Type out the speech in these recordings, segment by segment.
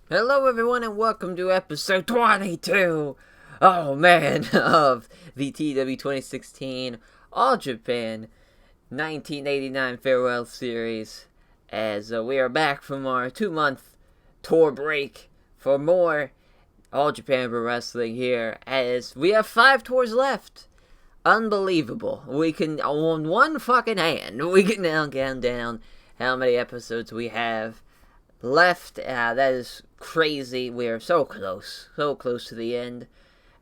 Hello, everyone, and welcome to episode 22. Oh man, of the TEW 2016 All Japan 1989 Farewell Series. As we are back from our 2-month tour break for more All Japan Pro Wrestling here, as we have 5 tours left. Unbelievable. We can, on one fucking hand, we can now count down how many episodes we have left. That is crazy. We are so close to the end.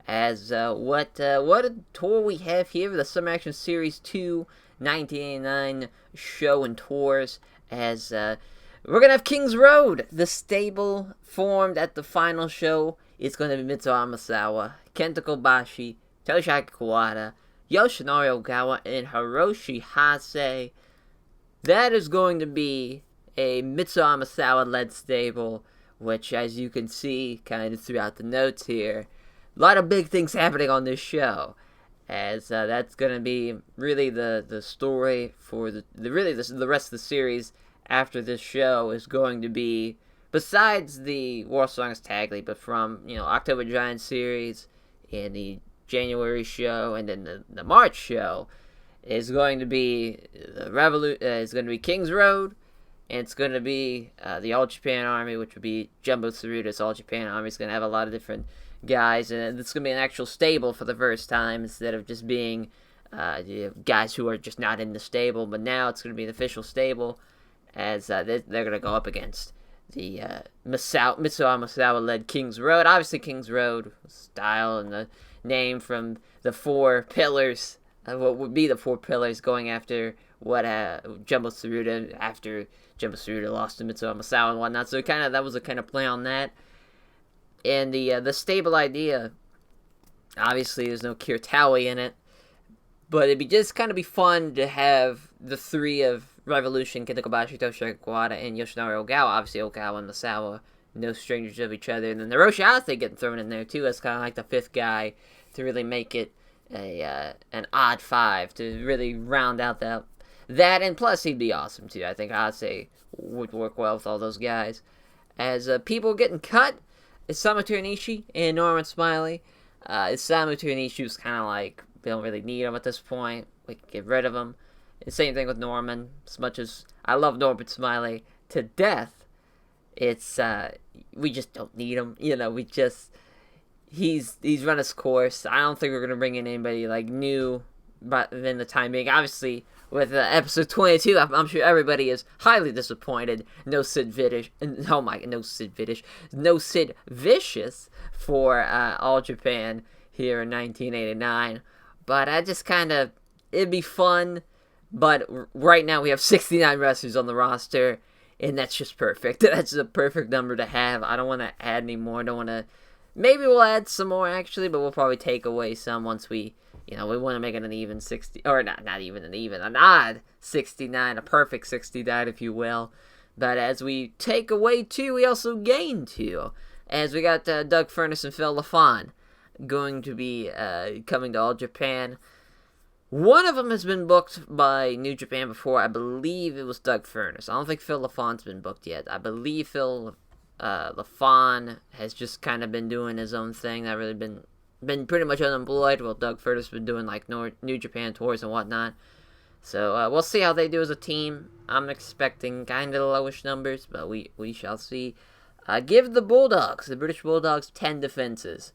As what a tour we have here, the Summer Action Series 2 1989 show and tours. As we're gonna have King's Road, the stable formed at the final show. It's gonna be Mitsuo Amasawa, Kenta Kobashi, Toshiaki Kawada, Yoshinari Ogawa, and Hiroshi Hase. That is going to be a Mitsuo Amasawa-led stable, which, as you can see kind of throughout the notes here, a lot of big things happening on this show, as that's going to be really the story for the rest of the series after this show is going to be, besides the War Songs Tag League, but from, October Giant series and the January show and then the March show, is going to be is going to be King's Road, and it's going to be the All Japan Army, which would be Jumbo Tsuruda's All Japan Army. It's going to have a lot of different guys, and it's going to be an actual stable for the first time instead of just being guys who are just not in the stable. But now it's going to be an official stable, as they're going to go up against the Mitsuo Amasawa-led King's Road. Obviously, King's Road style and the name from the 4 pillars, what would be the 4 pillars, going after what Jumbo Tsuruda, after Jumbo Tsuruda lost to Mitsuo Amasawa and whatnot. So that was a kind of play on that. And the stable idea, obviously there's no Kiritawi in it, but it'd be just kind of be fun to have the 3 of Revolution, Kenta Kobashi, Toshiaki Kawada, and Yoshinari Ogawa. Obviously Ogawa and Masawa, no strangers of each other. And then the Hiroshi Hase getting thrown in there too as kind of like the 5th guy to really make it an odd 5 to really round out that. And plus he'd be awesome too. I think Hase would work well with all those guys. As people getting cut, Isamu Teranishi and Norman Smiley. Isamu Teranishi was kind of like, we don't really need him at this point. We can get rid of him. The same thing with Norman. As much as I love Norman Smiley to death, it's we just don't need him. He's run his course. I don't think we're gonna bring in anybody like new, but then the time being, obviously with episode 22, I'm sure everybody is highly disappointed. No Sid Vicious. Oh my, no Sid Vicious. No Sid Vicious for All Japan here in 1989. But I just it'd be fun. But right now we have 69 wrestlers on the roster, and that's just perfect. That's a perfect number to have. I don't want to add any more. Maybe we'll add some more actually, but we'll probably take away some once we want to make it an even 60, or not even an even, an odd 69, a perfect 69, if you will. But as we take away 2, we also gain 2, as we got Doug Furnas and Phil LaFon going to be coming to All Japan. One of them has been booked by New Japan before. I believe it was Doug Furnas. I don't think Phil LaFon's been booked yet. I believe Phil LaFon has just kind of been doing his own thing. Not really been pretty much unemployed, while Doug Furnas has been doing like New Japan tours and whatnot. So we'll see how they do as a team. I'm expecting kind of lowish numbers, but we shall see. Give the British Bulldogs, 10 defenses.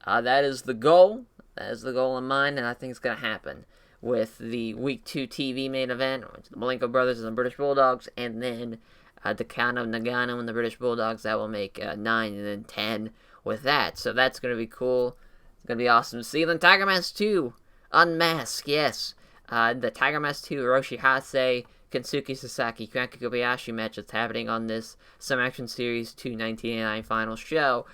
That is the goal. That is the goal in mind, and I think it's going to happen with the Week 2 TV main event, the Malenko Brothers and the British Bulldogs, and then Takano Nagano and the British Bulldogs. That will make 9 and then 10 with that. So that's going to be cool. It's going to be awesome to see. Then Tiger Mask 2, Unmask, yes. The Tiger Mask 2, Hiroshi Hase, Kensuke Sasaki, Kranki Kobayashi match that's happening on this Summer Action Series 2 1989 final show.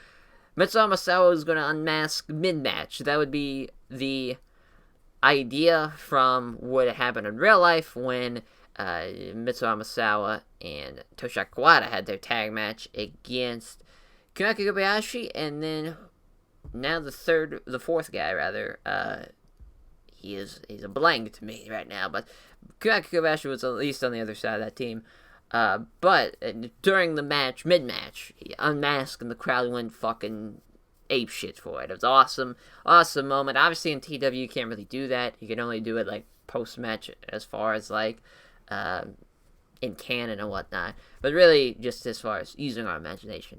Mitsuo Amasawa is going to unmask mid-match. That would be the idea from what happened in real life when Mitsuo Amasawa and Toshiaki Kawada had their tag match against Kranki Kobayashi, and then now the 4th guy, rather, he's a blank to me right now, but Kranki Kobayashi was at least on the other side of that team. But during the match, mid-match, he unmasked and the crowd went fucking ape shit for it. It was awesome, awesome moment. Obviously in TEW you can't really do that. You can only do it like post-match as far as like in canon and whatnot. But really, just as far as using our imagination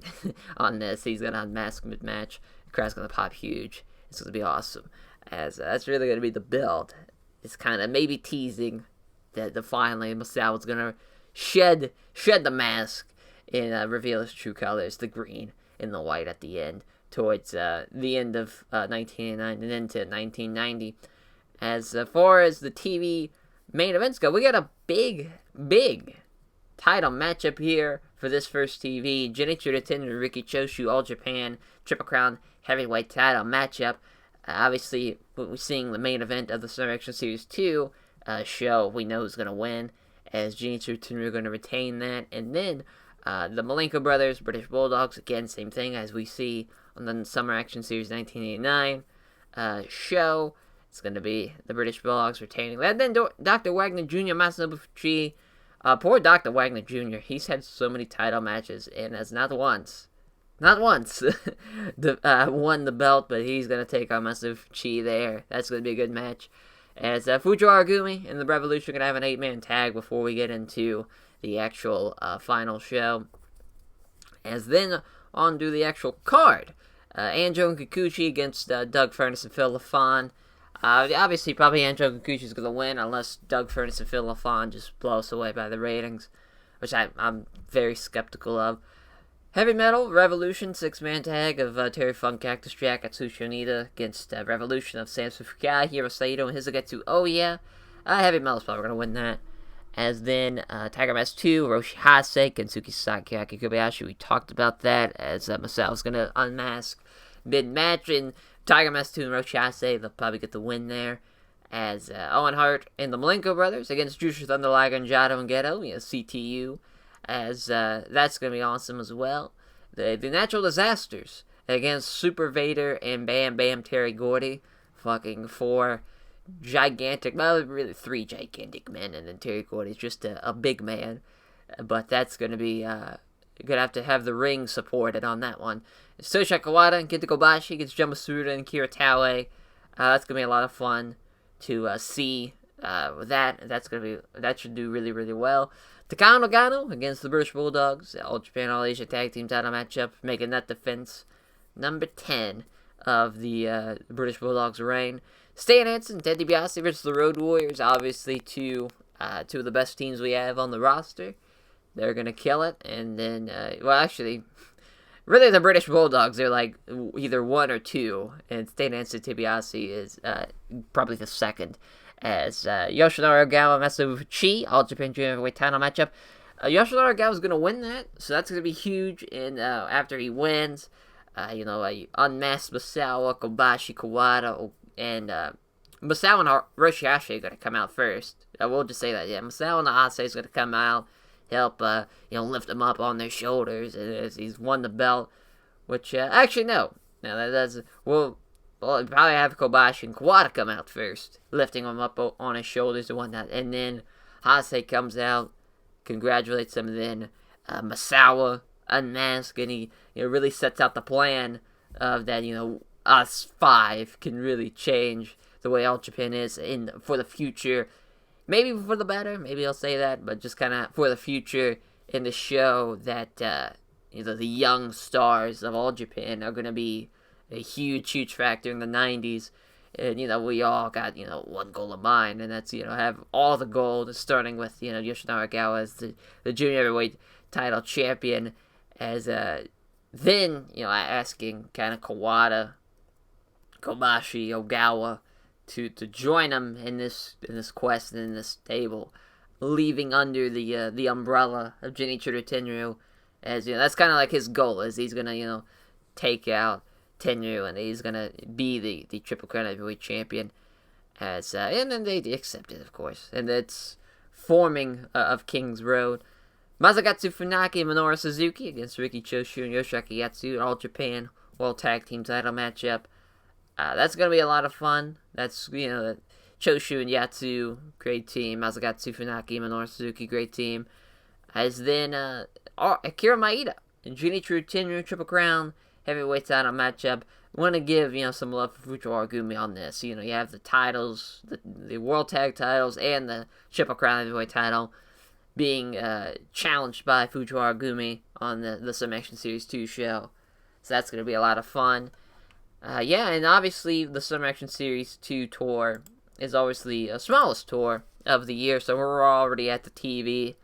on this, he's gonna unmask mid-match. The crowd's gonna pop huge. It's gonna be awesome. As that's really gonna be the build. It's kind of maybe teasing that finally Masao's gonna shed the mask and reveal his true colors, the green and the white at the end, towards the end of 1989 and into 1990. As far as the TV main events go, we got a big title matchup here for this first TV. Genichiro Tensei and Riki Choshu, All Japan Triple Crown Heavyweight title matchup. Obviously, we're seeing the main event of the Summer Action Series 2 show. We know who's going to win, as Genichiro Tensei are going to retain that. And then the Malenko brothers, British Bulldogs, again, same thing as we see on the Summer Action Series 1989 show. It's going to be the British Bulldogs retaining. And then Dr. Wagner Jr., Masanobu Fuji. Poor Dr. Wagner Jr., he's had so many title matches, and has not once won the belt, but he's going to take on Masanobu Fuji there. That's going to be a good match. As Fujiwara Gumi and the Revolution are going to have an 8-man tag before we get into the actual final show. As then on to the actual card. Anjo and Kikuchi against Doug Furnace and Phil LaFon. Obviously, probably Anjo Kikuchi is going to win unless Doug Furnace and Phil LaFon just blow us away by the ratings, which I'm very skeptical of. Heavy Metal, Revolution, 6-man tag of Terry Funk, Cactus Jack, Atsushi Onita against Revolution of Samson Fukai, Hiro Saito, and Hizugetsu. Oh yeah, Heavy Metal's probably going to win that. As then, Tiger Mask 2, Roshi Hase, Kensuke Sasaki, Aki Kobayashi. We talked about that, as Masao's going to unmask mid-match, and Tiger Mask 2 and Roshi Hase, they'll probably get the win there. As Owen Hart and the Malenko brothers against Jushin Thunder Liger and Jado and Geto, CTU. As that's going to be awesome as well. The Natural Disasters against Super Vader and Bam Bam Terry Gordy. Fucking 4 gigantic, well, really 3 gigantic men, and then Terry Gordy's just a big man. But that's going to be, you're going to have the ring supported on that one. Sosha Kawada and Kenta Kobashi against Jumbo Tsuruta and Kira Taue. That's going to be a lot of fun to see with that. That should do really, really well. Takano Nagano against the British Bulldogs, All Japan All Asia Tag Team title matchup, making that defense number 10 of the British Bulldogs' reign. Stan Hansen, Ted DiBiase versus the Road Warriors, obviously two of the best teams we have on the roster. They're going to kill it, and then, really the British Bulldogs, they're like either 1 or 2, and Stan Hansen DiBiase is probably the second. As Yoshinari Ogawa, Masanobu Fuji, All Japan Junior Heavyweight title matchup. Yoshinari Ogawa is going to win that, so that's going to be huge. And after he wins, unmasked Masao, Kobashi, Kawada, and Masao and Roshi Hase are going to come out first. I will just say that, yeah. Masao and Hase is going to come out, help, lift them up on their shoulders as he's won the belt. Which, actually, no. No, that's, well, probably have Kobashi and Kawada come out first, lifting him up on his shoulders and whatnot. And then Hase comes out, congratulates him, and then Masawa unmasked, and he really sets out the plan of that, us 5 can really change the way All Japan is for the future. Maybe for the better, maybe I'll say that, but just kind of for the future in the show that, the young stars of All Japan are going to be a huge factor in the 90s. And, we all got, one goal in mind, and that's, have all the gold, starting with, Yoshinari Ogawa as the junior heavyweight title champion, as, then, asking kind of Kawada, Kobashi, Ogawa to join him in this quest and in this stable, leaving under the umbrella of Genichiro Tenryu, as, that's kind of like his goal, is he's gonna, take out Tenryu, and he's gonna be the Triple Crown Heavyweight Champion, as and then they accepted, of course, and it's forming of King's Road. Masagatsu Funaki and Minoru Suzuki against Riki Choshu and Yoshiaki Yatsu, All Japan World Tag Team title matchup. That's gonna be a lot of fun. That's Choshu and Yatsu, great team. Masagatsu Funaki, Minoru Suzuki, great team. As then Akira Maeda and Junichiro Tenryu Triple Crown heavyweight title matchup. I want to give, some love for Fujiwara Gumi on this. You have the titles, the World Tag titles, and the Triple Crown heavyweight title being challenged by Fujiwara Gumi on the Submission Series 2 show. So that's going to be a lot of fun. And obviously the Summer Action Series 2 tour is obviously the smallest tour of the year, so we're already at the TV.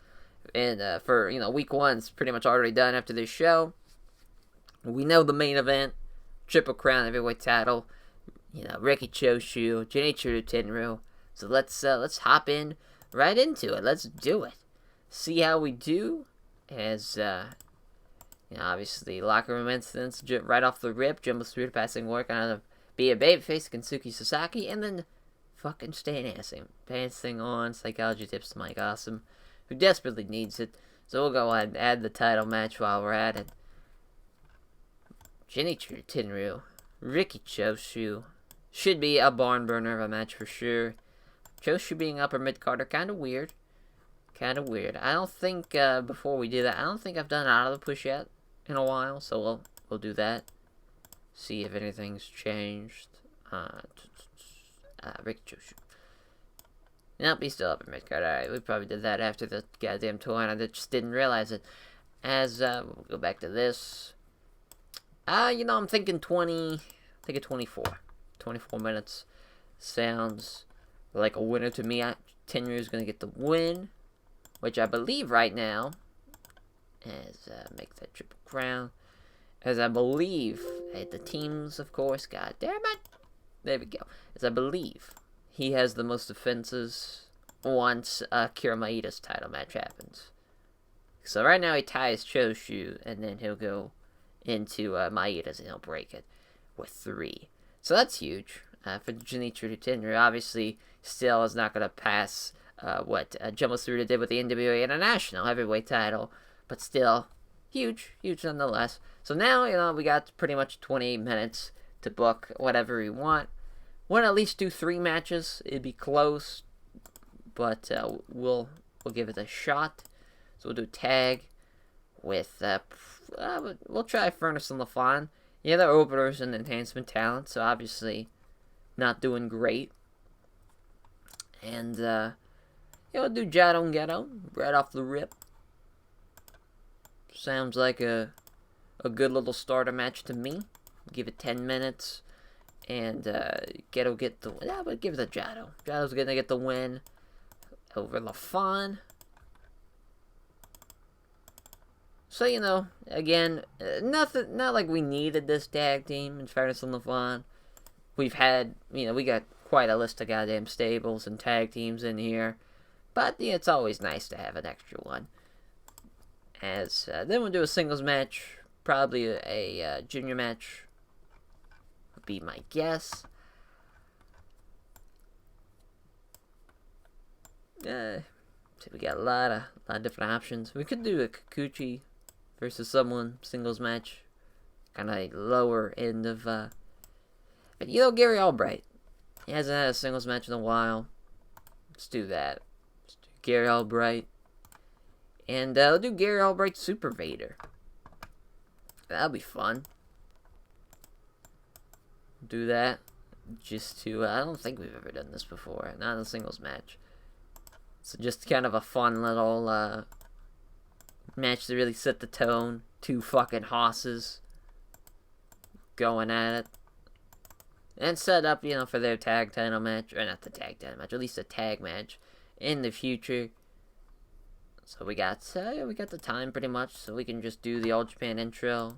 And for, week one's pretty much already done after this show. We know the main event, Triple Crown heavyweight title, Riki Choshu, Junichiro Tenryu. So let's hop in right into it. Let's do it. See how we do as, obviously locker room incidents right off the rip. Jumbo Tsuruta passing work on a babyface Kensuke Sasaki, and then fucking staying passing on psychology tips to Mike Awesome, who desperately needs it. So we'll go ahead and add the title match while we're at it. Junichiro Tenryu, Riki Choshu. Should be a barn burner of a match for sure. Choshu being upper mid-carder, kind of weird. I don't think, before we do that, I don't think I've done Out of the Push yet in a while, so we'll do that. See if anything's changed. Riki Choshu. Nope, he's still upper mid-card. Alright, we probably did that after the goddamn tour, and I just didn't realize it. As, we'll go back to this. I'm thinking 24. 24 minutes sounds like a winner to me. Tenryu is going to get the win, which I believe right now, as make that Triple Crown, as I believe, the teams, of course, god damn it, there we go, as I believe he has the most defenses once Akira Maeda's title match happens. So right now he ties Choshu, and then he'll go into Maeda's, and he'll break it with 3. So that's huge for Junichiro Tenryu. Obviously, still is not going to pass what Jumbo Tsuruta did with the NWA International Heavyweight title, but still huge nonetheless. So now, we got pretty much 20 minutes to book whatever we want. Want to at least do 3 matches. It'd be close, but we'll give it a shot. So we'll do tag with we'll try Furnace and LaFon. Yeah, they're openers and enhancement talent, so obviously not doing great. And we'll do Jado and Ghetto right off the rip. Sounds like a good little starter match to me. Give it 10 minutes, and Ghetto get the win. Yeah, but give it to Jado. Jado's gonna get the win over LaFon. So, again, not like we needed this tag team, in fairness on LaFon. We've had, we got quite a list of goddamn stables and tag teams in here. But, it's always nice to have an extra one. As, then we'll do a singles match, probably a junior match, would be my guess. So we got a lot of different options. We could do a Kikuchi versus someone singles match, kind of lower end of. But Gary Albright, he hasn't had a singles match in a while. Let's do that. Let's do Gary Albright, and we'll do Gary Albright Super Vader. That'll be fun. Do that just to. I don't think we've ever done this before. Not in a singles match. So just kind of a fun little match to really set the tone. 2 fucking hosses going at it. And set up, for their tag title match. Or not the tag title match, at least a tag match in the future. So we got the time pretty much, so we can just do the All Japan intro.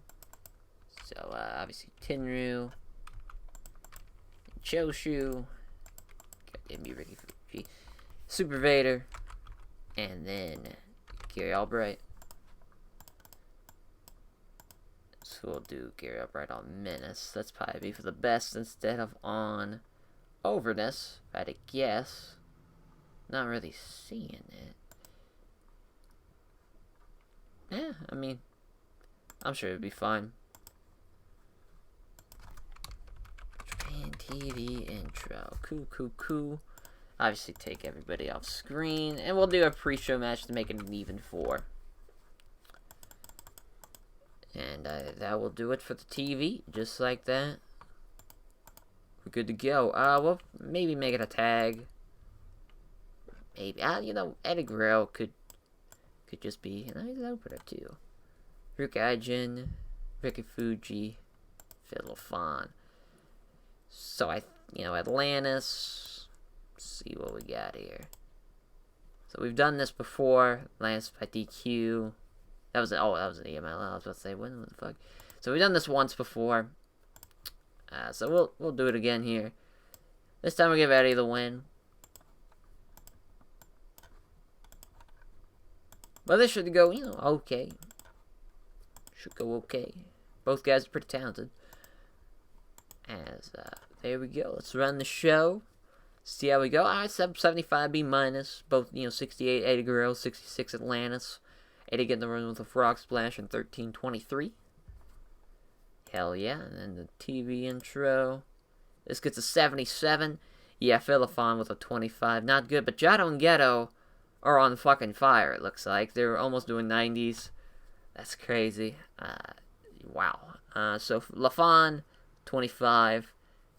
So obviously Tenryu, Choshu, goddamn me, Riki Fuji, Super Vader, and then Gary Albright. So we'll do Gary Albright on Menace. That's probably be for the best instead of on Overness, if I had to guess. Not really seeing it. Yeah, I mean, I'm sure it'd be fine. Japan TV intro. Cool. Obviously take everybody off screen. And we'll do a pre-show match to make it an even 4. And that will do it for the TV, just like that. We're good to go. We'll maybe make it a tag. Maybe, you know, Eddie Guerrero could just be, you know, he's an opener too. Ryuk Aijin, Ricky Fuji, Phil LaFon. So you know, Atlantis. Let's see what we got here. So we've done this before. Atlantis by DQ. That was an EML. I was about to say, what the fuck? So we've done this once before. So we'll do it again here. This time we'll give Eddie the win. But this should go, you know, okay. Should go okay. Both guys are pretty talented. There we go. Let's run the show. See how we go. Alright, 75 B minus. Both, you know, 68 Eddie Guerrero, 66 Atlantis. Eddie getting the run with a frog splash in 13:23. Hell yeah. And then the TV intro. This gets a 77. Yeah, Phil LaFon with a 25. Not good, but Jado and Ghetto are on fucking fire, it looks like. They're almost doing 90s. That's crazy. Wow. So LaFon, 25.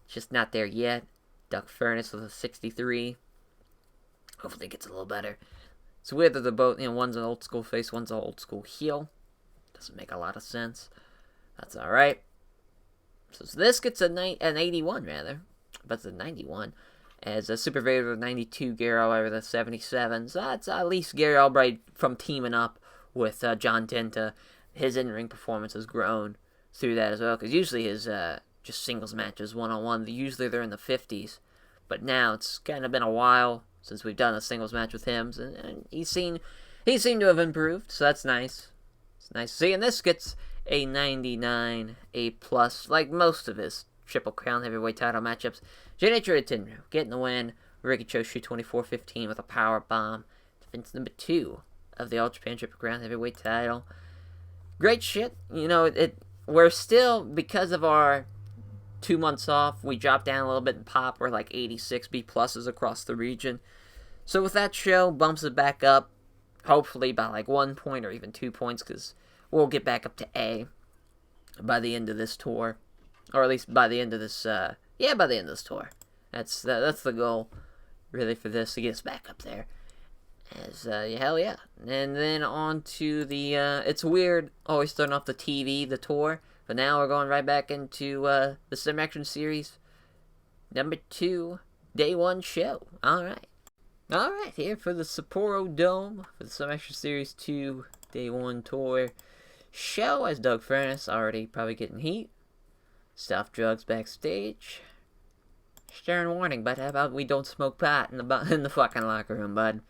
Just not there yet. Duck Furnace with a 63. Hopefully it gets a little better. It's weird that they're both, you know, one's an old school face, one's an old school heel. Doesn't make a lot of sense. That's alright. So this gets an 81, rather. But it's a 91. As a Super Vader with 92, Gary Albright with a 77. So that's at least Gary Albright from teaming up with John Tenta. His in-ring performance has grown through that as well. Because usually his just singles matches, one-on-one, usually they're in the 50s. But now it's kind of been a while since we've done a singles match with him. And he seemed to have improved, so that's nice. It's nice to see. And this gets a 99, A+, like most of his Triple Crown Heavyweight title matchups. Junichiro Tenryu getting the win. Riki Choshu 24-15 with a power bomb. Defense number 2 of the All Japan Triple Crown Heavyweight title. Great shit. You know, we're still, because of our 2 months off, we dropped down a little bit in pop. We're like 86 B pluses across the region. So with that show, bumps it back up, hopefully by like 1 point or even 2 points, because we'll get back up to A by the end of this tour. Or at least by the end of this, by the end of this tour. That's the goal, really, for this, to get us back up there. Hell yeah. And then on to the, it's weird, always starting off the TV, the tour, but now we're going right back into, the Sim Action Series, number 2, day 1 show. Alright, here for the Sapporo Dome, for the Sim Action Series 2, day 1 tour show, as Doug Furnace already probably getting heat. Stuff drugs backstage. Stern warning, but how about we don't smoke pot in the fucking locker room, bud?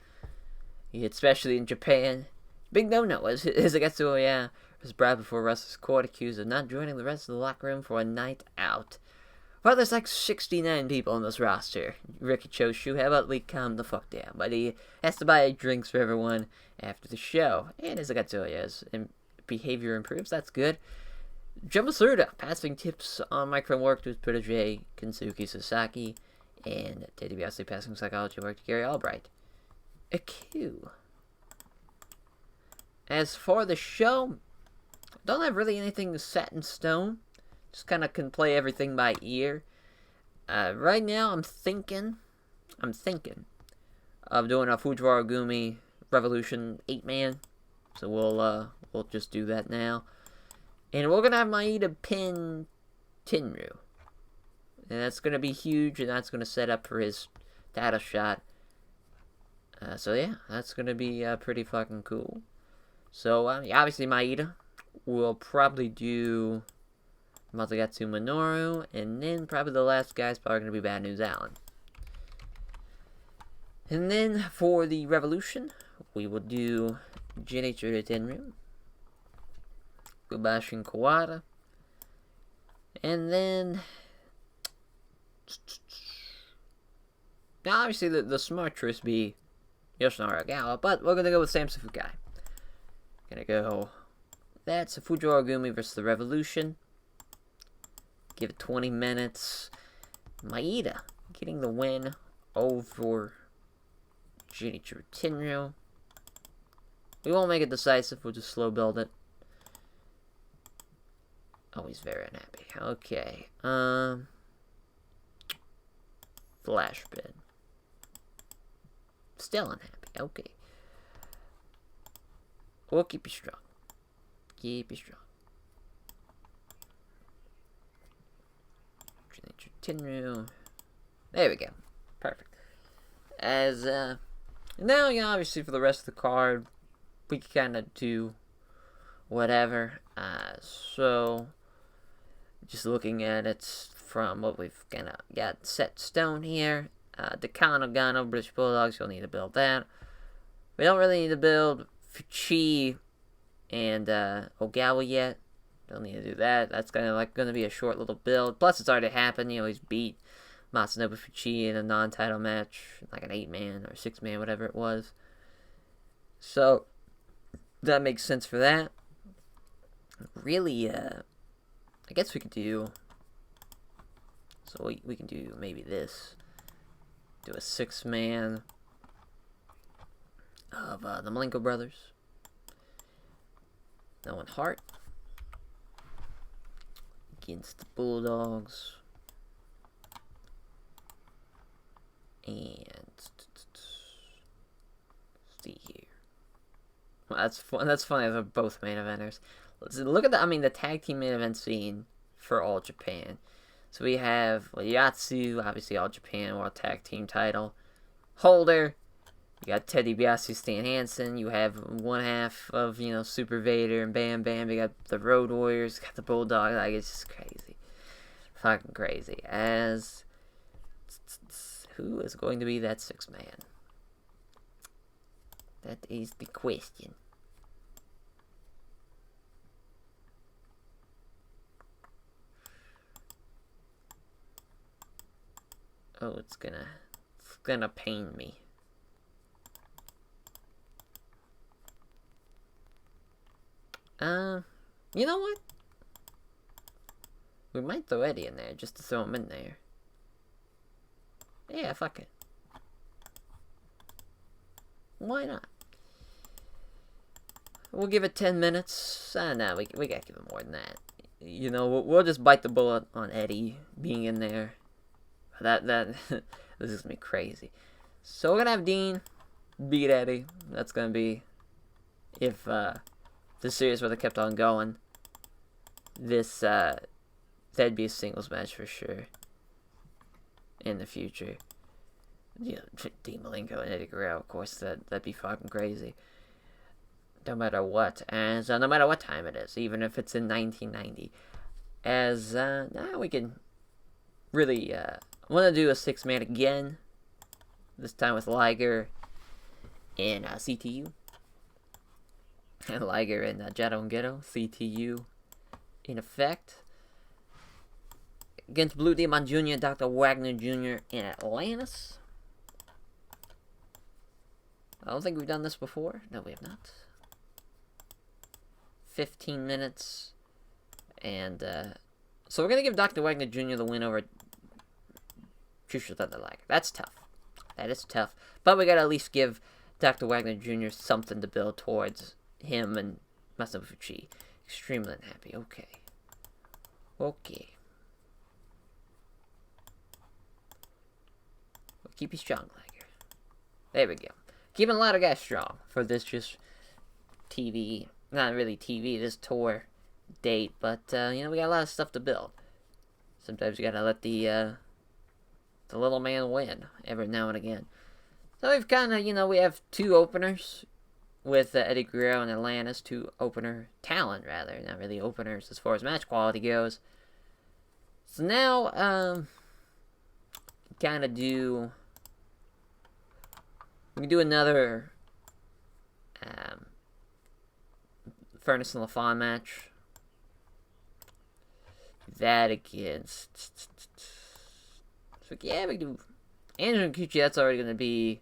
Especially in Japan. Big no-no, as Hisagetsu was brought before Russell's court, accused of not joining the rest of the locker room for a night out. Well, there's like 69 people on this roster. Riki Choshu, how about we calm the fuck down? But he has to buy drinks for everyone after the show. And Hisagetsu's behavior improves, that's good. Jumbo Tsuruta passing tips on micro work to his protege, Kensuke Sasaki, and Teddy DiBiase passing psychology work to Gary Albright. A Q. As for the show, don't have really anything set in stone. Just kind of can play everything by ear. Right now, I'm thinking of doing a Fujiwara Gumi Revolution 8-man. So we'll just do that now. And we're going to have Maeda pin Tenryu. And that's going to be huge, and that's going to set up for his title shot. So yeah, that's going to be pretty fucking cool. So, obviously Maeda. We'll probably do Masagatsu Minoru, and then probably the last guy's probably going to be Bad News Allen. And then for the Revolution, we will do Junichiro Tenryu, Kobashi Kawada, and then now obviously the smart choice be Yoshinari Agawa, but we're gonna go with Samson Fukai. Gonna go, that's a Fujiwara Gumi versus the Revolution. Give it 20 minutes. Maeda getting the win over Junichiro Tenryu. We won't make it decisive, we'll just slow build it. Oh, he's very unhappy. Okay. Flash bin. Still unhappy. Okay. We'll keep you strong. Keep you strong. Tenru. There we go. Perfect. As, now, you know, obviously for the rest of the card, we can kind of do whatever. So, just looking at it from what we've kind of got set stone here. Decano Gano, British Bulldogs, you'll need to build that. We don't really need to build Fuchi and Ogawa yet. Don't need to do that. That's kind of like going to be a short little build. Plus, it's already happened. You know, he's beat Matsunobu Fuchi in a non-title match, like an 8-man or 6-man, whatever it was. So, that makes sense for that. Really, I guess we could do... So, we can do maybe this. Do a 6-man of the Malenko brothers. Owen Hart against the Bulldogs. And see here. Well, that's fun. That's funny. They're both main eventers. Let's look at the tag team main event scene for All Japan. So we have Yatsu, obviously All Japan World Tag Team title holder. You got Teddy DiBiase, Stan Hansen. You have one half of, you know, Super Vader and Bam Bam. You got the Road Warriors. Got the Bulldog. Like, it's just crazy. Fucking crazy. As... Who is going to be that 6-man? That is the question. Oh, it's gonna pain me. You know what? We might throw Eddie in there just to throw him in there. Yeah, fuck it. Why not? We'll give it 10 minutes. No, we gotta give it more than that. You know, we'll just bite the bullet on Eddie being in there. That this is gonna be crazy. So we're gonna have Dean beat Eddie. That's gonna be, if the series would have kept on going, this that'd be a singles match for sure in the future. You know, Dean Malenko and Eddie Guerrero, of course, that'd be fucking crazy. No matter what, and no matter what time it is, even if it's in 1990. As now we can really want to do a 6-man again. This time with Liger and CTU. And Liger and Jado and Ghetto. CTU in effect. Against Blue Demon Jr., Dr. Wagner Jr. in Atlantis. I don't think we've done this before. No, we have not. 15 minutes. And, so we're going to give Dr. Wagner Jr. the win over Trisha Thunder Liger. That's tough. That is tough. But we got to at least give Dr. Wagner Jr. something to build towards him and Masanobu Fuchi. Extremely unhappy. Okay. Okay. We'll keep you strong, Liger. There we go. Keeping a lot of guys strong for this just TV. Not really TV, this tour date. But, you know, we got a lot of stuff to build. Sometimes you gotta let the little man win every now and again. So we've kind of, you know, we have 2 openers with Eddie Guerrero and Atlantis. 2 opener talent, rather. Not really openers as far as match quality goes. So now, kind of do... We can do another Furnace and LaFawn match. That against... So yeah, we can do Andrew and Kuchi. That's already going to be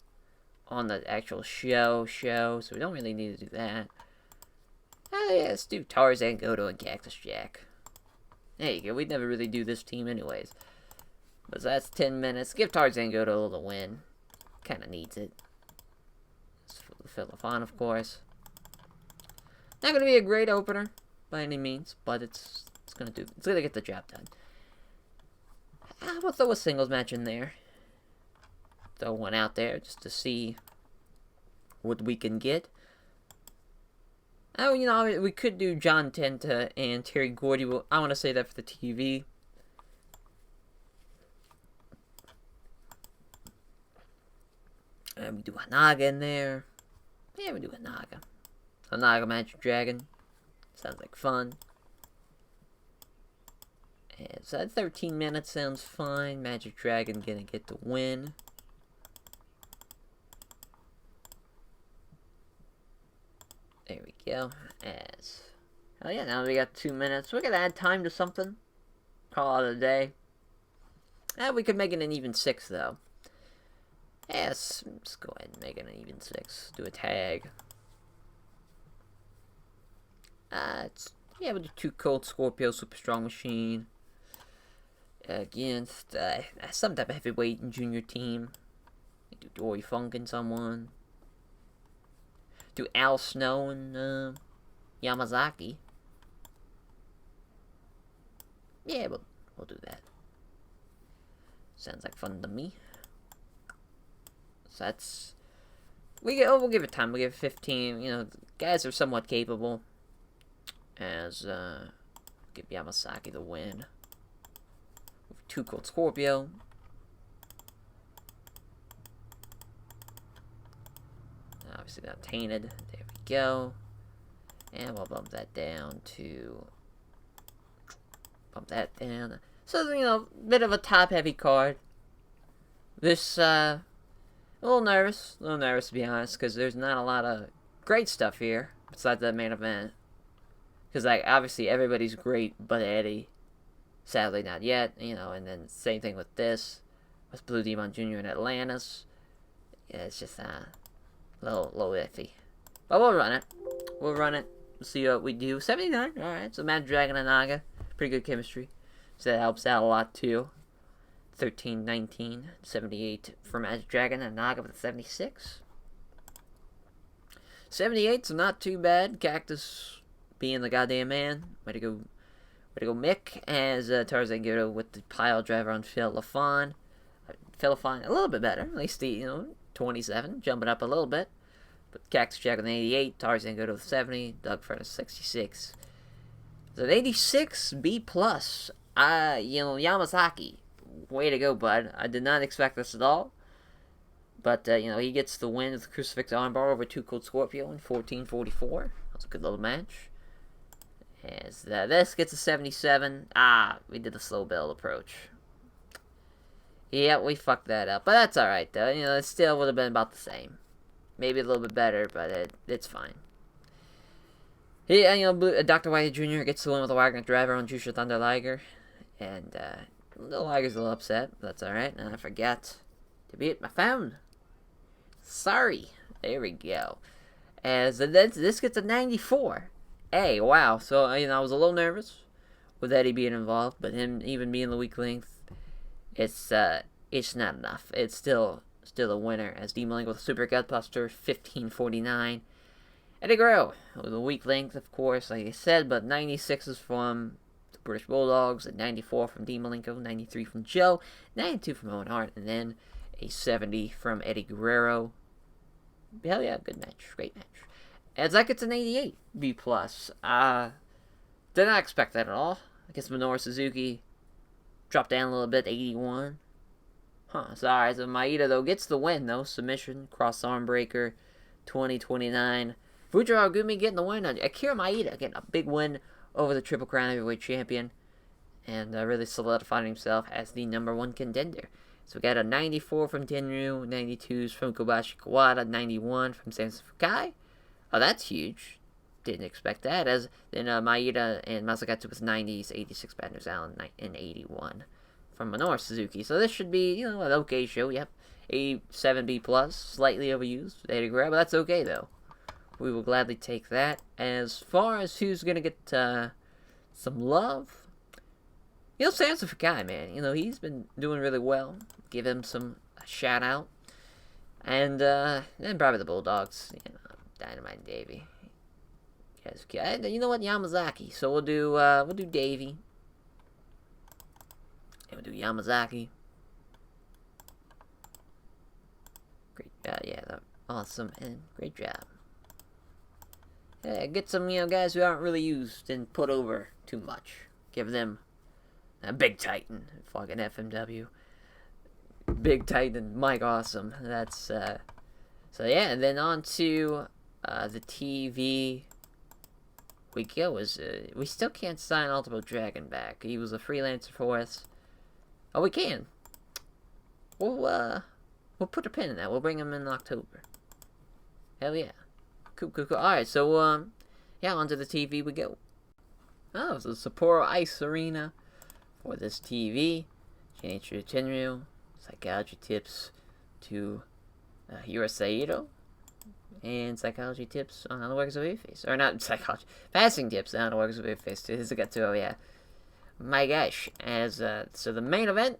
on the actual show, so we don't really need to do that. Oh yeah, let's do Tarzan, Goto, and Cactus Jack. There you go. We'd never really do this team anyways. But so that's 10 minutes. Give Tarzan, Goto a little win. Kind of needs it. Phil LaFawn, of course. Not going to be a great opener by any means, but it's It's gonna get the job done. We'll throw a singles match in there. Throw one out there just to see what we can get. Oh, we could do John Tenta and Terry Gordy. Well, I want to say that for the TV. And we do a Naga in there. Yeah, we do a Naga. A Naga Magic Dragon. Sounds like fun. And so that 13 minutes sounds fine. Magic Dragon gonna get the win. There we go. Oh yeah, now we got 2 minutes. We're gonna add time to something. Call it a day. We could make it an even 6 though. Yes, let's go ahead and make it an even 6. Do a tag. We'll do 2 Cold Scorpio Super Strong Machine against some type of heavyweight and junior team. Do Dory Funk and someone. Do Al Snow and Yamazaki. Yeah, we'll do that. Sounds like fun to me. So that's we'll give it time. We'll give it 15. Guys are somewhat capable. As give Yamasaki the win. 2 Cold Scorpio. Obviously not tainted. There we go. And we'll bump that down. So, bit of a top-heavy card. This, a little nervous to be honest, because there's not a lot of great stuff here, besides the main event. Because, obviously everybody's great but Eddie. Sadly not yet, and then same thing with this. With Blue Demon Jr. and Atlantis. Yeah, it's just, little iffy. But we'll run it. We'll see what we do. 79, alright. So Mad Dragon and Naga. Pretty good chemistry. So that helps out a lot too. 13, 19, 78 for Magic Dragon and Naga with 76. 78's not too bad. Cactus being the goddamn man. Way to go Mick. As Tarzan Goto with the pile driver on Phil Lafon. Phil Lafon a little bit better. At least the, 27, jumping up a little bit. But Cactus Jack with 88, Tarzan Goto with 70, Doug Furnace 66. So 86 B+. Yamazaki, way to go, bud. I did not expect this at all. But, he gets the win with the Crucifix armbar over 2 Cold Scorpio in 14:44. That's a good little match. As this gets a 77. We did the slow build approach. Yeah, we fucked that up. But that's alright, though. It still would have been about the same. Maybe a little bit better, but it's fine. Dr. White Jr. gets the win with the Wagner driver on Jusha Thunder Liger. And, the Liger's a little upset, but that's alright. And I forgot to beat my phone. Sorry. There we go. As this gets a 94. Hey, wow. So, I was a little nervous with Eddie being involved, but him even being the weak link, it's not enough. It's still a winner, as Demon Link with a Super Gutbuster, 15:49. Eddie Guerrero with a weak length, of course, like I said, but 96 is from the British Bulldogs, a 94 from Demon Malenko, 93 from Joe, 92 from Owen Hart, and then a 70 from Eddie Guerrero. Hell yeah, good match, great match. As that gets an 88 B+. Did not expect that at all. I guess Minoru Suzuki dropped down a little bit, 81. Sorry. So Maeda, though, gets the win, though. Submission, cross arm breaker, 20-29. Fujiro Agumi getting the win. Akira Maeda getting a big win over the Triple Crown Heavyweight Champion. And really solidifying himself as the #1 contender. So we got a 94 from Tenryu, 92s from Kobashi Kawada, 91 from Samson Fukai. Oh, that's huge. Didn't expect that. As then Maeda and Masakatsu with 90s, 86 Bad News Allen, and 81 from Minoru Suzuki. So this should be, an okay show. Yep, 87 B+, slightly overused. Eddie Guerrero, but that's okay though. We will gladly take that. As far as who's gonna get some love, Samson Fukai, man. He's been doing really well. Give him a shout out. And then probably the Bulldogs. Dynamite and Davey. Guys, you know what? Yamazaki. So we'll do Davey. And we'll do Yamazaki. Great. Yeah, awesome and great job. Yeah, get some, guys who aren't really used and put over too much. Give them a Big Titan, fucking FMW. Big Titan, Mike Awesome. That's, so yeah, and then on to, the TV. We go we still can't sign Ultimate Dragon back. He was a freelancer for us. Oh, we can. We'll put a pin in that. We'll bring him in October. Hell yeah. Cool. Alright, so, yeah, onto the TV we go. Oh, it's the Sapporo Ice Arena for this TV. Janichi Tenryu, psychology tips to Hirosahiro, and psychology tips on how to work as a babyface. Or not psychology, passing tips on how to work as a babyface. This got to, yeah. My gosh, so the main event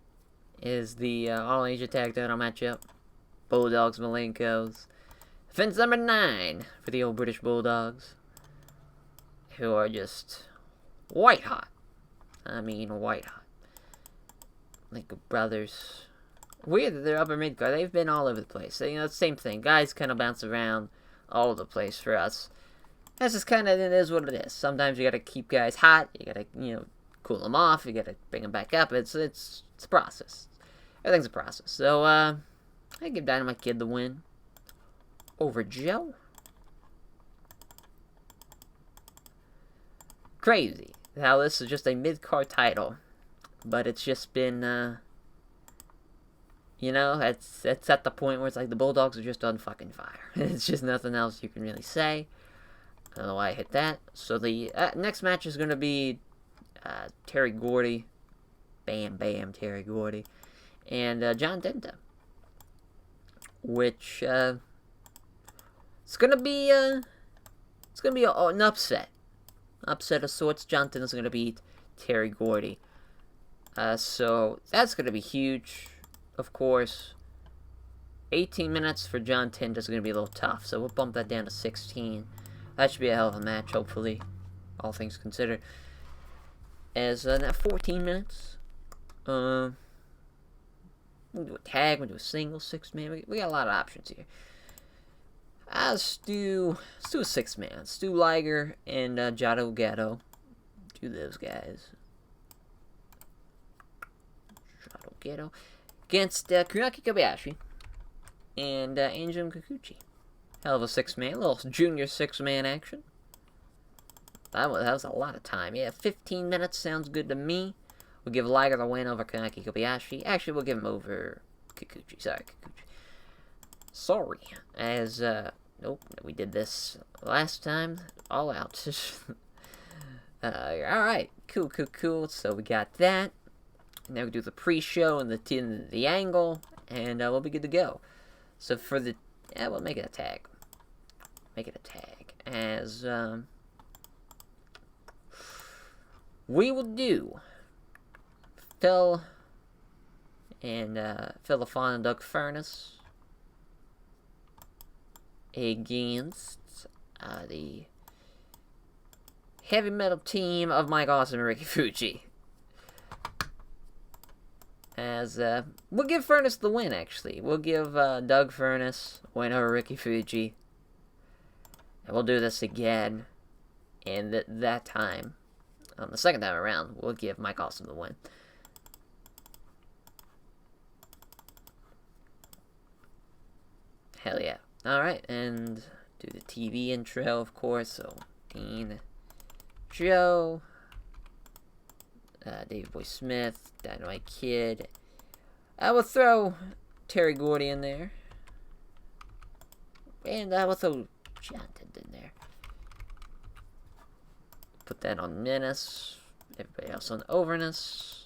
is the All Asia Tag Title matchup. Bulldogs Malenkos. Defense number 9 for the old British Bulldogs, who are just white hot. I mean, white hot. Like brothers. Weird that they're upper mid card. They've been all over the place. So, it's the same thing. Guys kind of bounce around all over the place for us. That's just kind of, it is what it is. Sometimes you gotta keep guys hot. You gotta, cool them off. You gotta bring them back up. It's a process. Everything's a process. So, I give Dynamite Kid the win over Joe. Crazy how this is just a mid-card title, but it's just been, it's at the point where it's like the Bulldogs are just on fucking fire. It's just nothing else you can really say. I don't know why I hit that. So the next match is going to be Terry Gordy, Bam Terry Gordy, and John Denta, which it's gonna be an upset of sorts. John Denta's gonna beat Terry Gordy, so that's gonna be huge. Of course, 18 minutes for John Denta is gonna be a little tough, so we'll bump that down to 16. That should be a hell of a match, hopefully, all things considered. As that 14 minutes, we'll do a tag, we'll do a single, 6-man. We got a lot of options here. Let's do a 6-man. Let's do Liger and Jado Gato. Do those guys. Jado Gato against Kunaki Kobayashi and Anjun Kikuchi. Hell of a 6-man, little junior 6-man action. That was a lot of time. Yeah, 15 minutes sounds good to me. We'll give Liger the win over Kaneki Kobayashi. Actually, we'll give him over Kikuchi. Sorry. As, nope, we did this last time. All out. Alright. Cool. So we got that. Now we do the pre-show and the angle. And we'll be good to go. So for the... Yeah, we'll make it a tag. As, we will do Phil LaFon and Doug Furness against the heavy metal team of Mike Awesome and Ricky Fuji. As we'll give Furness the win, actually. We'll give Doug Furness win over Ricky Fuji. And we'll do this again. And that time, on the second time around, we'll give Mike Awesome the win. Hell yeah. Alright, and do the TV intro, of course. So, Dean, Joe, David Boy Smith, Dynamite Kid. I will throw Terry Gordy in there. And I will throw Jonathan in there. Put that on Menace. Everybody else on Overness.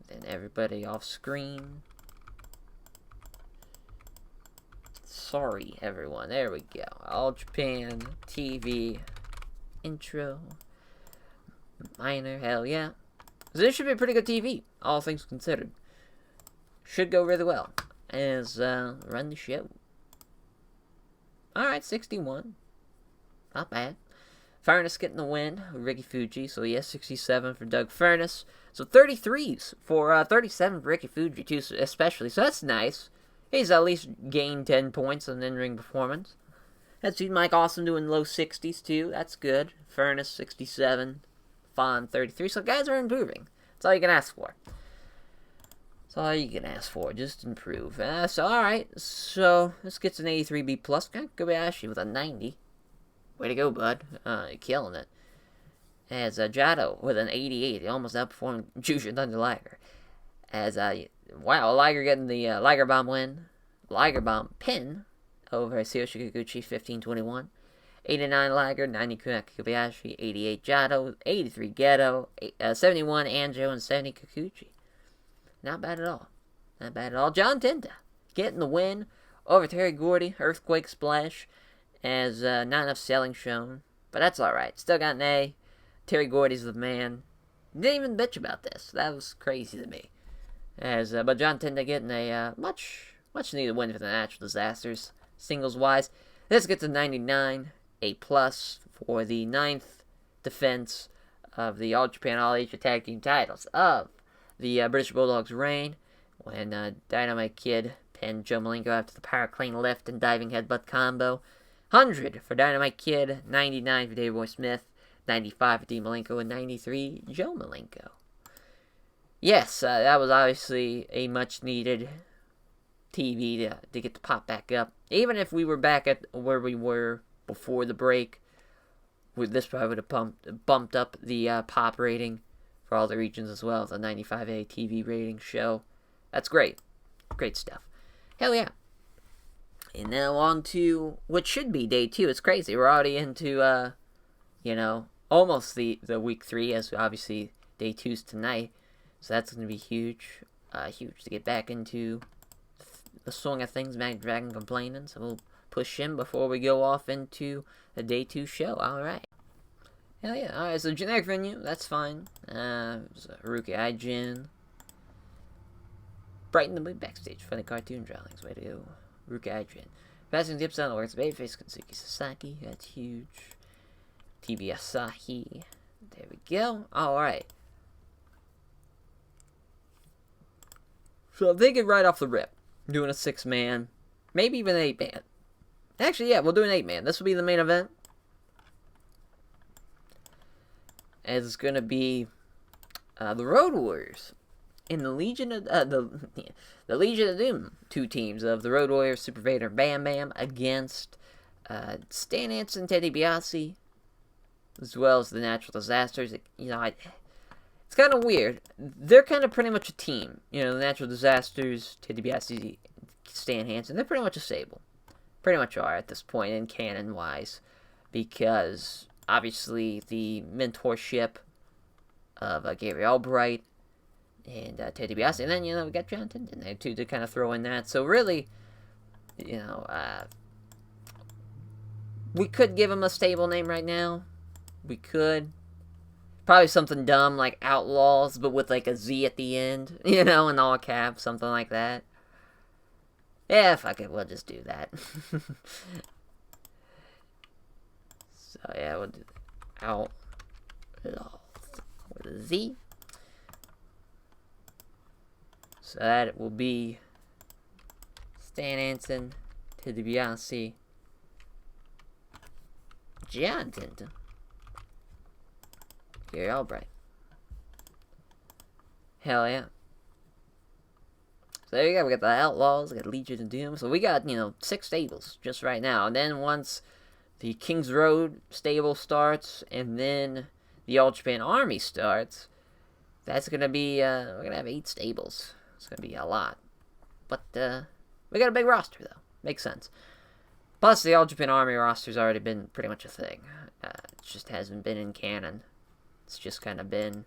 Then everybody off screen. Sorry, everyone. There we go. All Japan TV intro. Minor, hell yeah. So this should be a pretty good TV, all things considered. Should go really well. As run the show. Alright, 61. Not bad. Furnace getting the win with Ricky Fuji. So, yes, 67 for Doug Furnace. So, 33s for 37 for Ricky Fuji, too, especially. So, that's nice. He's at least gained 10 points on in-ring performance. That's Mike Awesome doing low 60s, too. That's good. Furnace, 67. Fawn, 33. So, guys are improving. That's all you can ask for. That's all you can ask for. Just improve. So, alright. So, this gets an 83B+. Kobayashi with a 90. Way to go, bud. You're killing it. As Jado with an 88. He almost outperformed Jushin Thunder Liger. As, wow, Liger getting the Liger Bomb win. Liger Bomb pin over Tsuyoshi Kikuchi, 15-21. 89 Liger, 90 Kobayashi, 88 Jado, 83 Geto, 71 Anjo, and 70 Kikuchi. Not bad at all. Not bad at all. John Tenta getting the win over Terry Gordy. Earthquake Splash. As not enough selling shown. But that's alright. Still got an A. Terry Gordy's the man. Didn't even bitch about this. That was crazy to me. But John Tenta getting a much needed win for the Natural Disasters. Singles wise. This gets a 99. A plus for the 9th defense of the All Japan All Asia Tag Team titles of the British Bulldogs' reign. When Dynamite Kid pinned Joe Malenko after the power clean lift and diving headbutt combo. 100 for Dynamite Kid, 99 for Davey Boy Smith, 95 for Dean Malenko, and 93 Joe Malenko. Yes, that was obviously a much-needed TV to get the pop back up. Even if we were back at where we were before the break, this probably would have bumped up the pop rating for all the regions as well. The 95A TV rating show. That's great. Great stuff. Hell yeah. And now on to what should be day 2. It's crazy. We're already into, almost the week 3, as obviously day 2's tonight. So that's going to be huge. Huge to get back into the swing of things. Magic Dragon complaining. So we'll push him before we go off into the day 2 show. Alright. Hell yeah. Alright, so generic venue. That's fine. Haruki Aijin. Brighten the mood backstage. Funny cartoon drawings. Way to go. Haruki Aijin. Passing dips on the works. Babyface Kensuke Sasaki. That's huge. TV Asahi. There we go. Alright. So I'm thinking right off the rip. Doing a 6-man. Maybe even an 8-man. Actually, yeah, we'll do an 8-man. This will be the main event. As it's going to be the Road Warriors in the Legion of the Legion of Doom. 2 teams of the Road Warriors, Super Vader, Bam Bam against Stan Hansen, Teddy DiBiase, as well as the Natural Disasters. It's kind of weird. They're kind of pretty much a team. The Natural Disasters, Teddy DiBiase, Stan Hansen. They're pretty much a stable. Pretty much are at this point in canon-wise, because obviously the mentorship of Gary Albright and Teddy DiBiase, and then we got John Tinton there too to kind of throw in that. So really, we could give him a stable name right now. We could probably something dumb like Outlaws, but with like a Z at the end, in all caps, something like that. Yeah, fuck it, we'll just do that. So, yeah, we'll do Outlaws with a Z. So that will be Stan Hansen, Ted DiBiase, John Tinton, Gary Albright. Hell yeah. So there you go, we got the Outlaws, we got Legion of Doom. So we got, 6 stables just right now. And then once the Kings Road stable starts, and then the All Japan Army starts, that's going to be, we're going to have 8 stables. It's going to be a lot. But, we got a big roster, though. Makes sense. Plus, the All Japan Army roster's already been pretty much a thing. It just hasn't been in canon. It's just kind of been,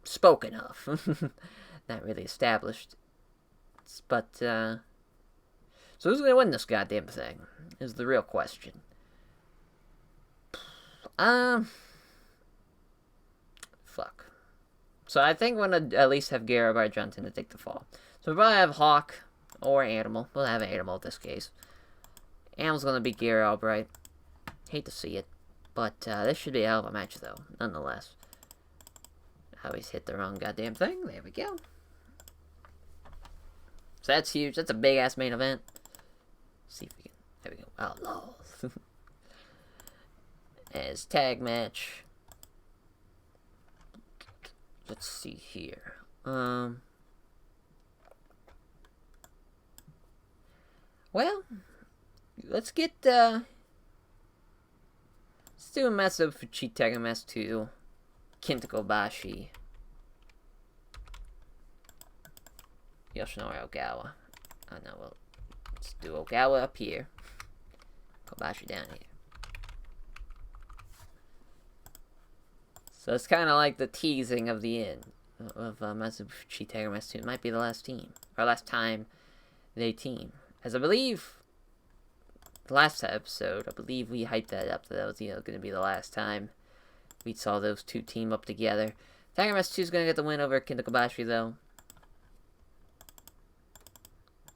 spoken of. Not really established. But, so who's going to win this goddamn thing? Is the real question. Fuck. So I think we're going to at least have Gary by Johnson to take the fall. So we'll probably have Hawk or Animal. We'll have Animal in this case. Am's gonna beat Gary Albright. Hate to see it. But this should be a hell of a match, though, nonetheless. I always hit the wrong goddamn thing. There we go. So that's huge. That's a big-ass main event. Let's see if we can... There we go. Oh, lol. As tag match. Let's see here. Well, let's get, let's do a matchup for Chitag MS2, Kenta Kobashi, Yoshinori Ogawa. Oh no, well, let's do Ogawa up here, Kobashi down here. So it's kind of like the teasing of the end of Matsubushi Chitag MS2. It might be the last team, or last time they team. As I believe, the last episode, I believe we hyped that up, that was, going to be the last time we saw those two team up together. Tiger Mask 2 is going to get the win over Kenta Kobashi, though.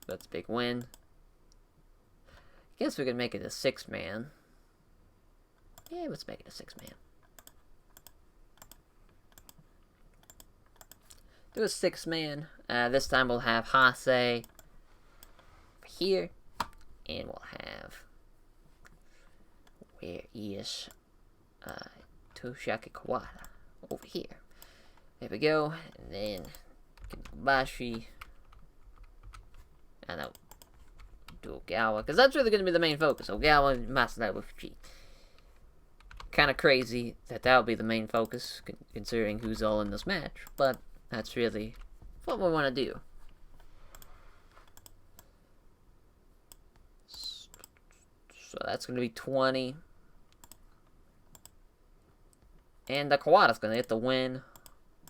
That's a big win. I guess we could make it a 6-man. Yeah, let's make it a 6-man. Do a 6-man. This time we'll have Hase here, and we'll have, where is Toshiaki Kawada? Over here. There we go. And then Kobashi. I know. Do Ogawa, because that's really going to be the main focus. Ogawa and Masada Fuji. Kind of crazy that that'll be the main focus, considering who's all in this match, but that's really what we want to do. So that's going to be 20. And the Kawada's going to get the win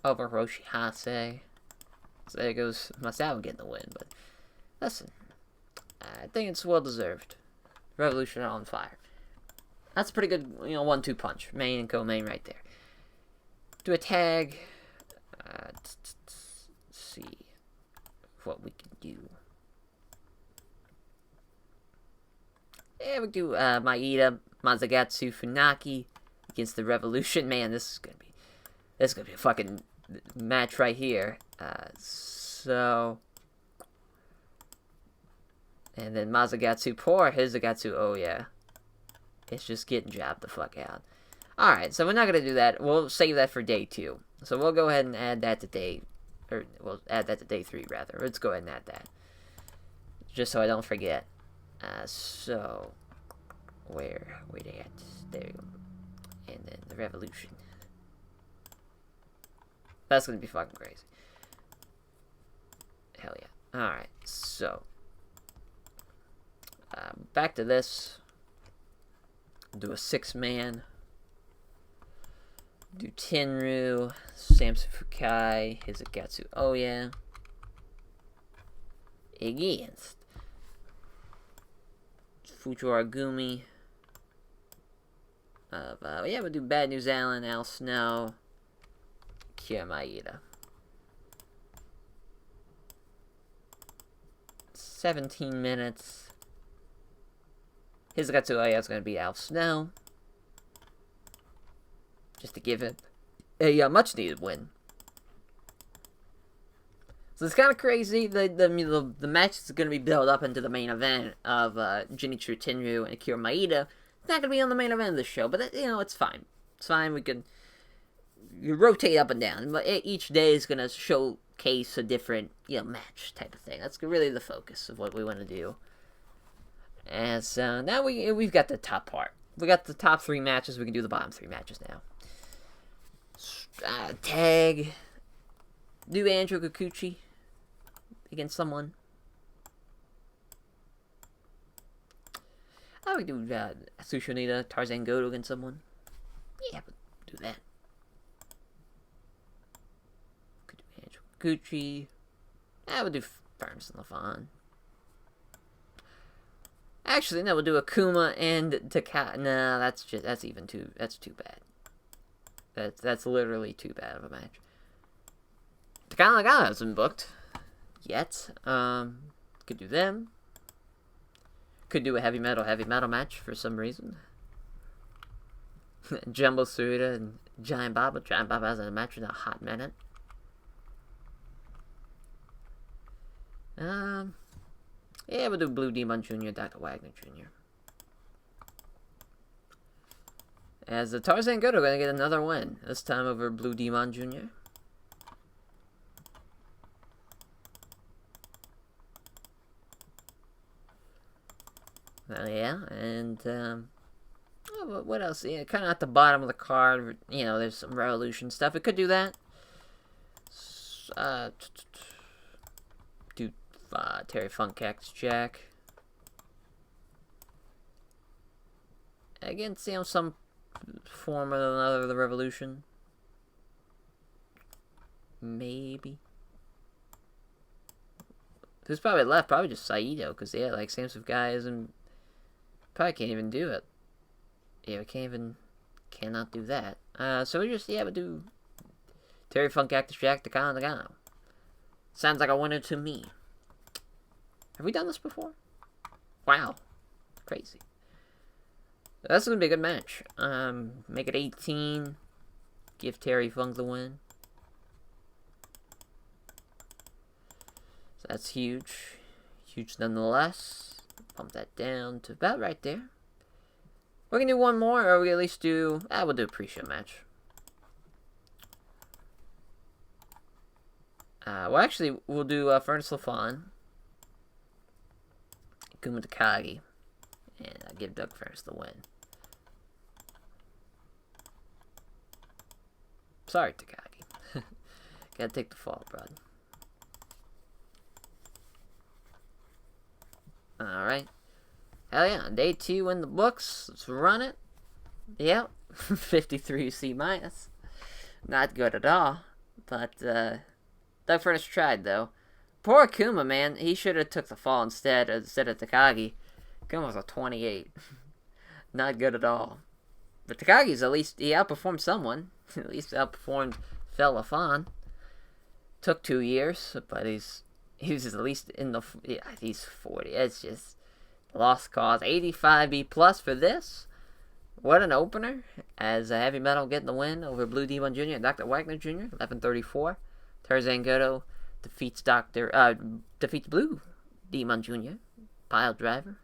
over Hiroshi Hase. So there goes Masao getting the win. But listen, I think it's well deserved. Revolution on fire. That's a pretty good, 1-2 punch. Main and co-main right there. Do a tag. Let's see what we can do. Yeah, we do Maeda, Masagatsu, Funaki against the Revolution. Man, this is gonna be a fucking match right here. And then Masagatsu, poor Hizagatsu. Oh yeah, it's just getting jabbed the fuck out. All right, so we're not gonna do that. We'll save that for day 2. So we'll go ahead and add that to day 3 rather. Let's go ahead and add that, just so I don't forget. So, where they at? There we go. And then the Revolution. That's gonna be fucking crazy. Hell yeah. Alright, so. Back to this. Do a 6-man. Do Tenryu, Samson Fukai, Hizagatsu Oya. Against Fujiwara Gumi. We'll do Bad News Allen, Al Snow, Kira Maeda. 17 minutes. Hizagatsu Oya is going to be Al Snow. Just to give it a much needed win. So it's kind of crazy. The match is going to be built up into the main event of Genichiro Tenryu and Akira Maeda. It's not going to be on the main event of the show, but it's fine. It's fine. You rotate up and down, but each day is going to showcase a different match type of thing. That's really the focus of what we want to do. And so now we've got the top part. We got the top 3 matches. We can do the bottom 3 matches now. Tag. Do Andrew Kikuchi against someone. I would do Atsushi Onita, Tarzan Goto against someone. Yeah, but do that. Could do Andrew Kikuchi. I would do Burns and LaFon. Actually, no, we'll do Akuma and Takada. Nah, that's too bad. That's literally too bad of a match. Takada hasn't been booked yet. Could do them. Could do a heavy metal match for some reason. Jumbo Tsuruta and Giant Baba. Giant Baba hasn't a match in a hot minute. Yeah, we'll do Blue Demon Jr., Dr. Wagner Jr. As the Tarzan Goto gonna get another win, this time over Blue Demon Jr. Yeah, and what else? Yeah, kind of at the bottom of the card, you know, there's some Revolution stuff. It could do that. Do Terry Funk Cactus Jack against, you know, some form or another of the Revolution. Maybe. Who's probably left? Probably just Saito, because yeah, like Samsung guys and probably can't even do it. Yeah, we cannot do that. So we just, yeah, we do Terry Funk Cactus Jack, Takano. Sounds like a winner to me. Have we done this before? Wow. Crazy. That's going to be a good match. Make it 18. Give Terry Funk the win. So that's huge. Huge nonetheless. Pump that down to about right there. We're going to do one more, or we at least do... we'll do a pre-show match. Well, actually, we'll do Furnace LaFawn. Kuma Takagi. And I'll give Doug Furnace the win. Sorry, Takagi. Gotta take the fall, bud. Alright. Hell yeah, day 2 in the books. Let's run it. Yep. 53 C minus. Not good at all. But, Doug Furnace tried, though. Poor Akuma, man. He should have took the fall instead of Takagi. Akuma was a 28. Not good at all. But Takagi's at least, he outperformed someone. At least outperformed Phil LaFawn. Took 2 years, but he was at least in the, yeah, he's 40. It's just lost cause. 85 B plus for this. What an opener. As Heavy Metal getting the win over Blue Demon Jr. and Dr. Wagner Jr. 11:34. Tarzan Goto defeats Blue Demon Jr. Pile driver.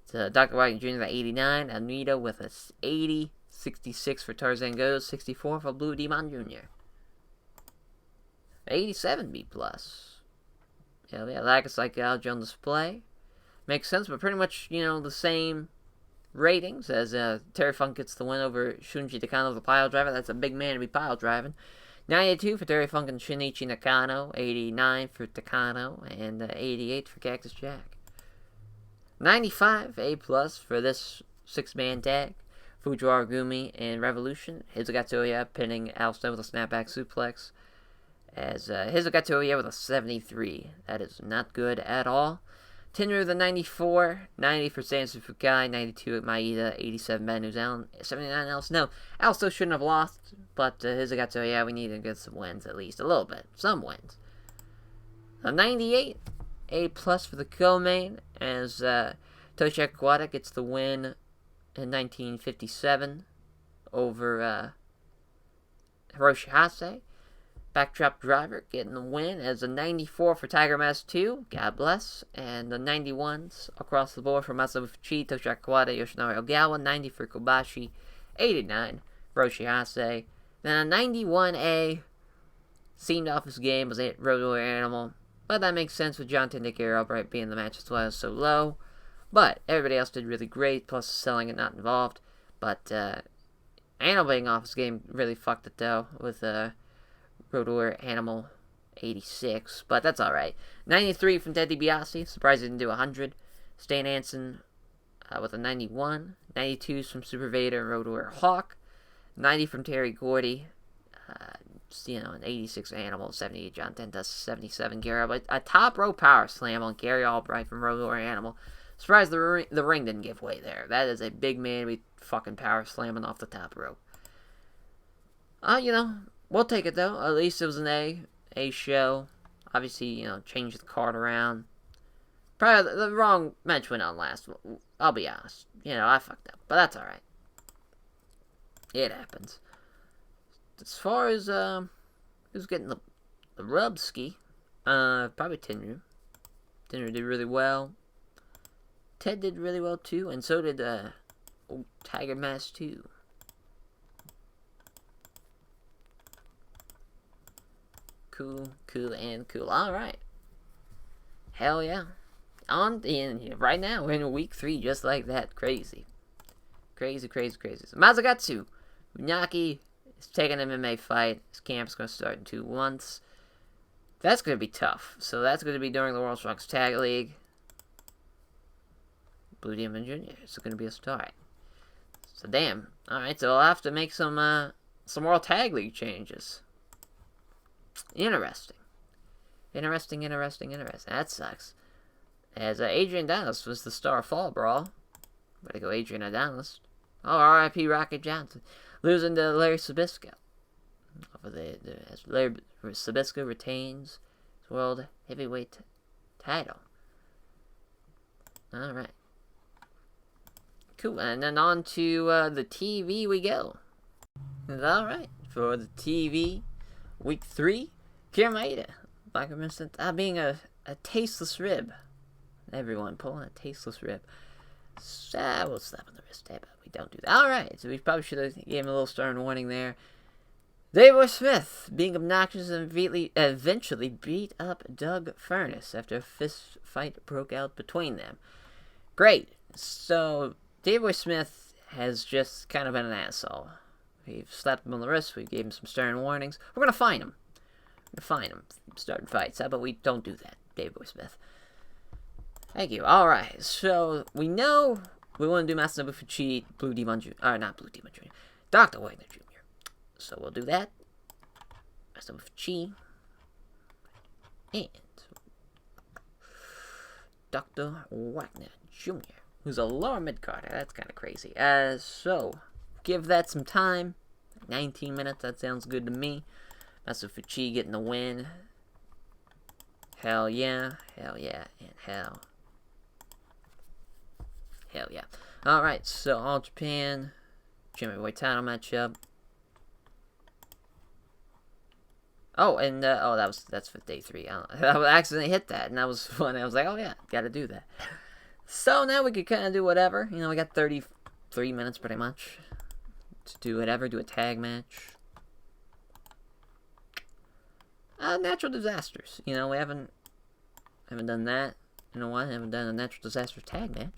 It's Dr. Wagner Jr. at 89. Anita with a 80. 66 for Tarzan Goto. 64 for Blue Demon Jr. 87 B plus. Yeah, lack of psychology on display. Makes sense, but pretty much, you know, the same ratings as Terry Funk gets the win over Shunji Takano, the pile driver. That's a big man to be pile driving. 92 for Terry Funk and Shinichi Nakano. 89 for Takano. And 88 for Cactus Jack. 95 A plus for this 6-man tag. Fujiwara Gumi and Revolution. Hizugatoya pinning Al Snow with a snapback suplex. As Hizugatoya with a 73. That is not good at all. Tenryu the 94. 90 for Sansu Fukai. 92 at Maeda. 87 Bad News Allen. 79 Al Snow. Al Snow shouldn't have lost. But Hizugatoya, we need to get some wins at least. A little bit. Some wins. 98. A plus for the co-main. As Toshiaki Kawada gets the win in 1957 over Hiroshi Hase. Backdrop Driver getting the win as a 94 for Tiger Mask 2. God bless. And the 91s across the board for Masamu Fuchi, Toshiaki Kawada, Yoshinari Ogawa. 90 for Kobashi. 89 for Hiroshi Hase. Then a 91A seemed off his game was a Road Warrior Animal. But that makes sense with Jonathan Nick Albright being the match as well, so low. But everybody else did really great, plus selling it not involved. But Animal being off his game really fucked it though, with Road Warrior Animal 86. But that's alright. 93 from Ted DiBiase, surprised he didn't do 100. Stan Hansen with a 91. 92s from Super Vader and Road Warrior Hawk. 90 from Terry Gordy. An 86 Animal, 78 John Tentas, 77 Gary. But a top row power slam on Gary Albright from Road Warrior Animal. Surprised the ring didn't give way there. That is a big man to be fucking power slamming off the top rope. We'll take it though. At least it was an A show. Obviously, change the card around. Probably the wrong match went on last. I'll be honest. You know, I fucked up. But that's alright. It happens. As far as, who's getting the rub ski? Probably Tenryu. Tenryu did really well. Ted did really well too, and so did, Tiger Mask too. Cool, and cool. Alright. Hell yeah. Right now, we're in week 3, just like that. Crazy. Crazy. So, Masagatsu Unagi is taking an MMA fight. His camp's going to start in 2 months. That's going to be tough. So that's going to be during the World Strongest Tag League. Blue Demon Jr. is going to be a start. So damn. Alright, so I'll have to make some World Tag League changes. Interesting. That sucks. As Adrian Dallas was the star of Fall Brawl. Better go Adrian Dallas. Oh, R.I.P. Rocket Johnson. Losing to Larry Sabisco. As Larry Sabisco retains his World Heavyweight title. Alright. Cool, and then on to the TV we go. Alright, for the TV, week 3, Kiramaida, like I mentioned, being a tasteless rib. Everyone pulling a tasteless rib. So, we'll slap on the wrist there, but we don't do that. Alright, so we probably should have given him a little stern warning there. Davey Smith, being obnoxious and eventually beat up Doug Furnace after a fist fight broke out between them. Great. So, Davey Smith has just kind of been an asshole. We've slapped him on the wrist, we gave him some stern warnings. We're gonna fine him. Starting fights. How about we don't do that, Davey Smith? Thank you. Alright, so we know we want to do Masanobu Fuchi, Blue Demon Jr. Not Blue Demon Jr. Dr. Wagner Jr. So we'll do that. Masanobu Fuchi. And Dr. Wagner Jr., who's a lower mid-carder. That's kind of crazy. So, give that some time. 19 minutes, that sounds good to me. Masanobu Fuchi getting the win. Hell yeah, and hell yeah. Alright, so All Japan, Jimmy White title matchup. Oh, and, that's for day 3. I accidentally hit that, and that was fun. I was like, oh yeah, gotta do that. So now we could kind of do whatever. You know, we got 33 minutes pretty much to do whatever, do a tag match. Natural disasters. You know, we haven't done that in a while. Haven't done a natural disaster tag match.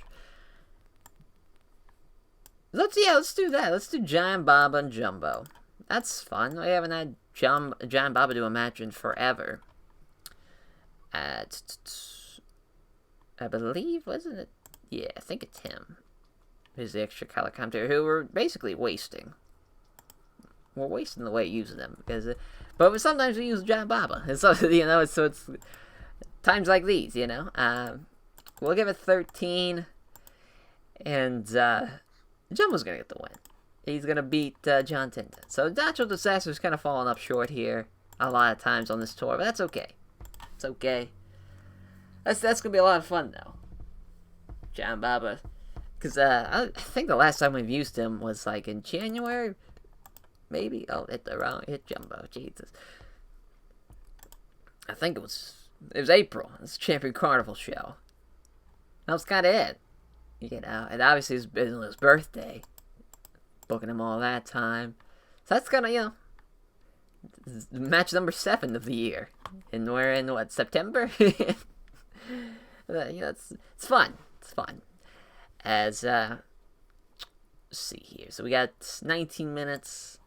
Let's do that. Let's do Giant Baba and Jumbo. That's fun. We haven't had Giant Baba do a match in forever. I believe, wasn't it? Yeah, I think it's him. Who's the extra color commentator who we're basically wasting. We're wasting the way using them because, but sometimes we use Giant Baba. It's you know, so it's times like these, you know. We'll give it 13, and Jumbo's gonna get the win. He's gonna beat John Tenta. So Natural Disaster's kind of falling up short here a lot of times on this tour, but that's okay. It's okay. That's gonna be a lot of fun though. Giant Baba, because I think the last time we've used him was like in January. Maybe. Oh, hit Jumbo. Jesus. I think it was April. It's Champion Carnival show. That was kind of it. You know, and obviously it's been his birthday. Booking him all that time. So that's kind of, you know, match number 7 of the year. And we're in, what, September? You know, it's fun. It's fun. As, let's see here. So we got 19 minutes.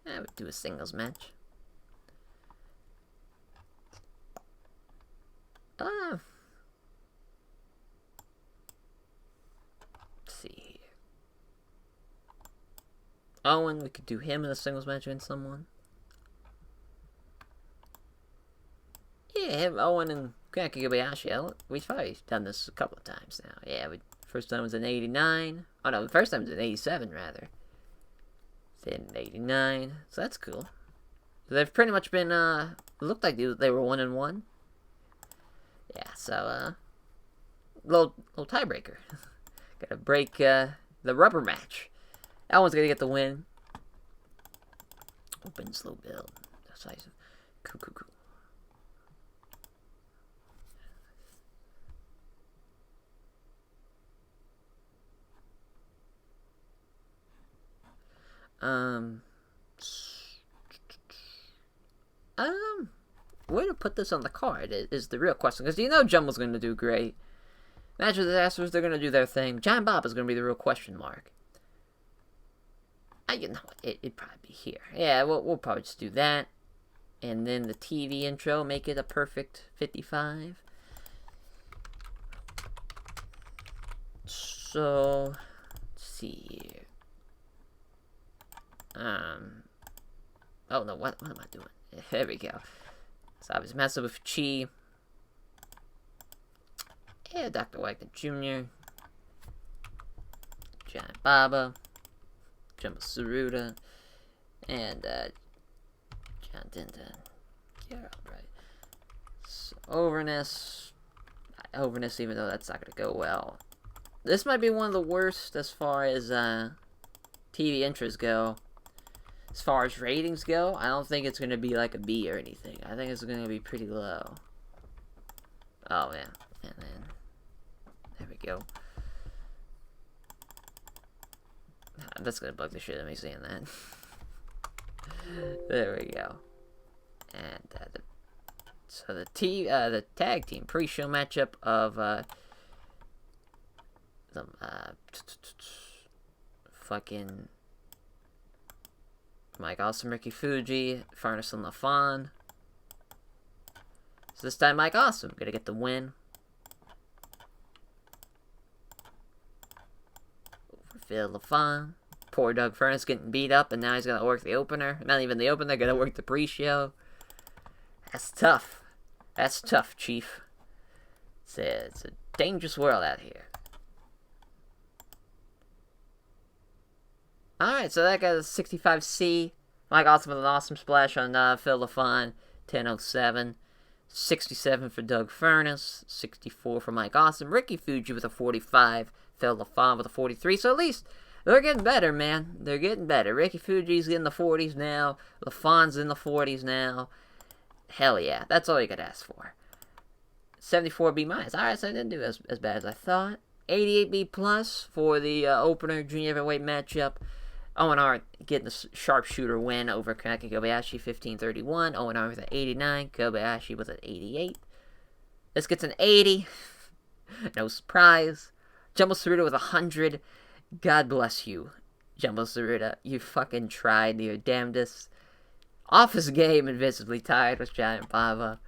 I would do a singles match. Let's see here. Owen, we could do him in a singles match against someone. Yeah, him, Owen, and Kaki Kobayashi. We've probably done this a couple of times now. Yeah, first time was in 89. Oh no, the first time was in 87, rather. Then 89, so that's cool. So they've pretty much been, it looked like they were 1-1. Yeah, so, little tiebreaker. Gotta break the rubber match. That one's gonna get the win. Open slow build. Decisive. Cool. Where to put this on the card is the real question, because you know Jumble's going to do great. Natural Disasters, they're going to do their thing. Giant Bob is going to be the real question mark. You know what, it'd probably be here. Yeah, we'll probably just do that. And then the TV intro, make it a perfect 55. So, let's see here. Oh no, what am I doing? There we go. So I was messing with Chi. Yeah, Dr. Wagner Jr. Giant Baba. Jumbo Tsuruta. And, John Dinton. Gerald, right. So, Overness, even though that's not going to go well. This might be one of the worst as far as, TV intros go. As far as ratings go, I don't think it's going to be like a B or anything. I think it's going to be pretty low. Oh, yeah. And then, there we go. That's going to bug the shit out of me seeing that. There we go. And, so the tag team pre-show matchup of, fucking Mike Awesome, Ricky Fuji, Furnace and LaFon. So this time Mike Awesome gonna get the win. For Phil LaFon. Poor Doug Furnace getting beat up, and now he's gonna work the opener. Not even the opener, gonna work the pre-show. That's tough. That's tough, Chief. It's a dangerous world out here. Alright, so that got a 65C. Mike Awesome with an awesome splash on Phil LaFon. 10.07. 67 for Doug Furnace. 64 for Mike Awesome. Ricky Fuji with a 45. Phil LaFon with a 43. So at least they're getting better, man. They're getting better. Ricky Fuji's in the 40s now. LaFon's in the 40s now. Hell yeah. That's all you could ask for. 74 B-. Alright, so I didn't do as bad as I thought. 88 B+ for the opener junior heavyweight matchup. Owen Hart getting the sharpshooter win over Kaneki Kobayashi, 15-31. Owen Hart with an 89. Kobayashi with an 88. This gets an 80. No surprise. Jumbo Tsuruta with 100. God bless you, Jumbo Tsuruta. You fucking tried your damnedest. Off his game, invisibly tied with Giant Baba.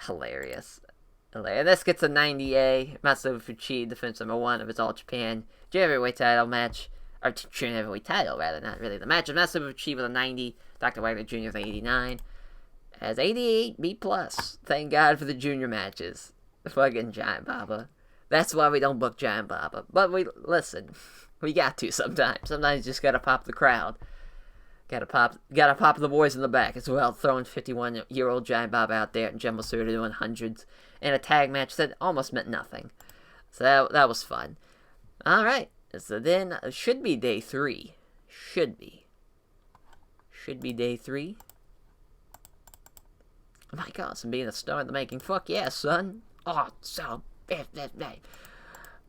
Hilarious. This gets a 90A. Masato Fuchi, defense number 1 of his All Japan Junior Heavyweight title match. Or Junior Heavyweight title, rather, not really the match. Masato Fuchi with a 90. Dr. Wagner Jr. with an 89. As 88 B+. Thank God for the junior matches. Fucking Giant Baba. That's why we don't book Giant Baba. But listen, we got to sometimes. Sometimes you just gotta pop the crowd. Gotta pop the boys in the back as well. Throwing 51-year-old Giant Baba out there and Jumbo Tsuruta doing hundreds in a tag match that almost meant nothing. So that was fun. Alright, so then should be day 3. Should be day 3. Mike Awesome being a star in the making. Fuck yeah, son. Oh, so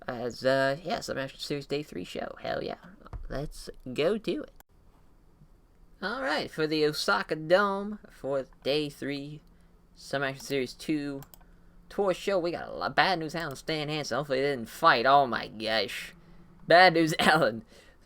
as Summer Series Day 3 show. Hell yeah. Let's go to it. Alright, for the Osaka Dome for Day 3 Summer Action Series 2 tour show, we got a lot of bad news Alan Stan Hansen. Hopefully they didn't fight. Oh my gosh. Bad news Alan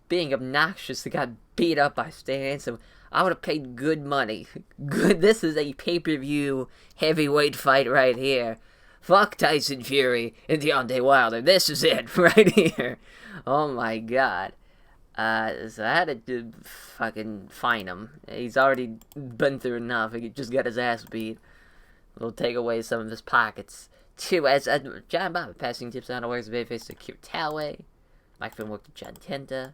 being obnoxious. They got beat up by Stan Hansen. I would have paid good money. This is a pay-per-view heavyweight fight right here. Fuck Tyson Fury and Deontay Wilder. This is it right here. Oh my god. So I had to fucking fine him. He's already been through enough. He just got his ass beat. We'll take away some of his pockets. 2, as John Bob passing tips on how to work his babyface to Kiritawe. Microphone worked to John Tenta.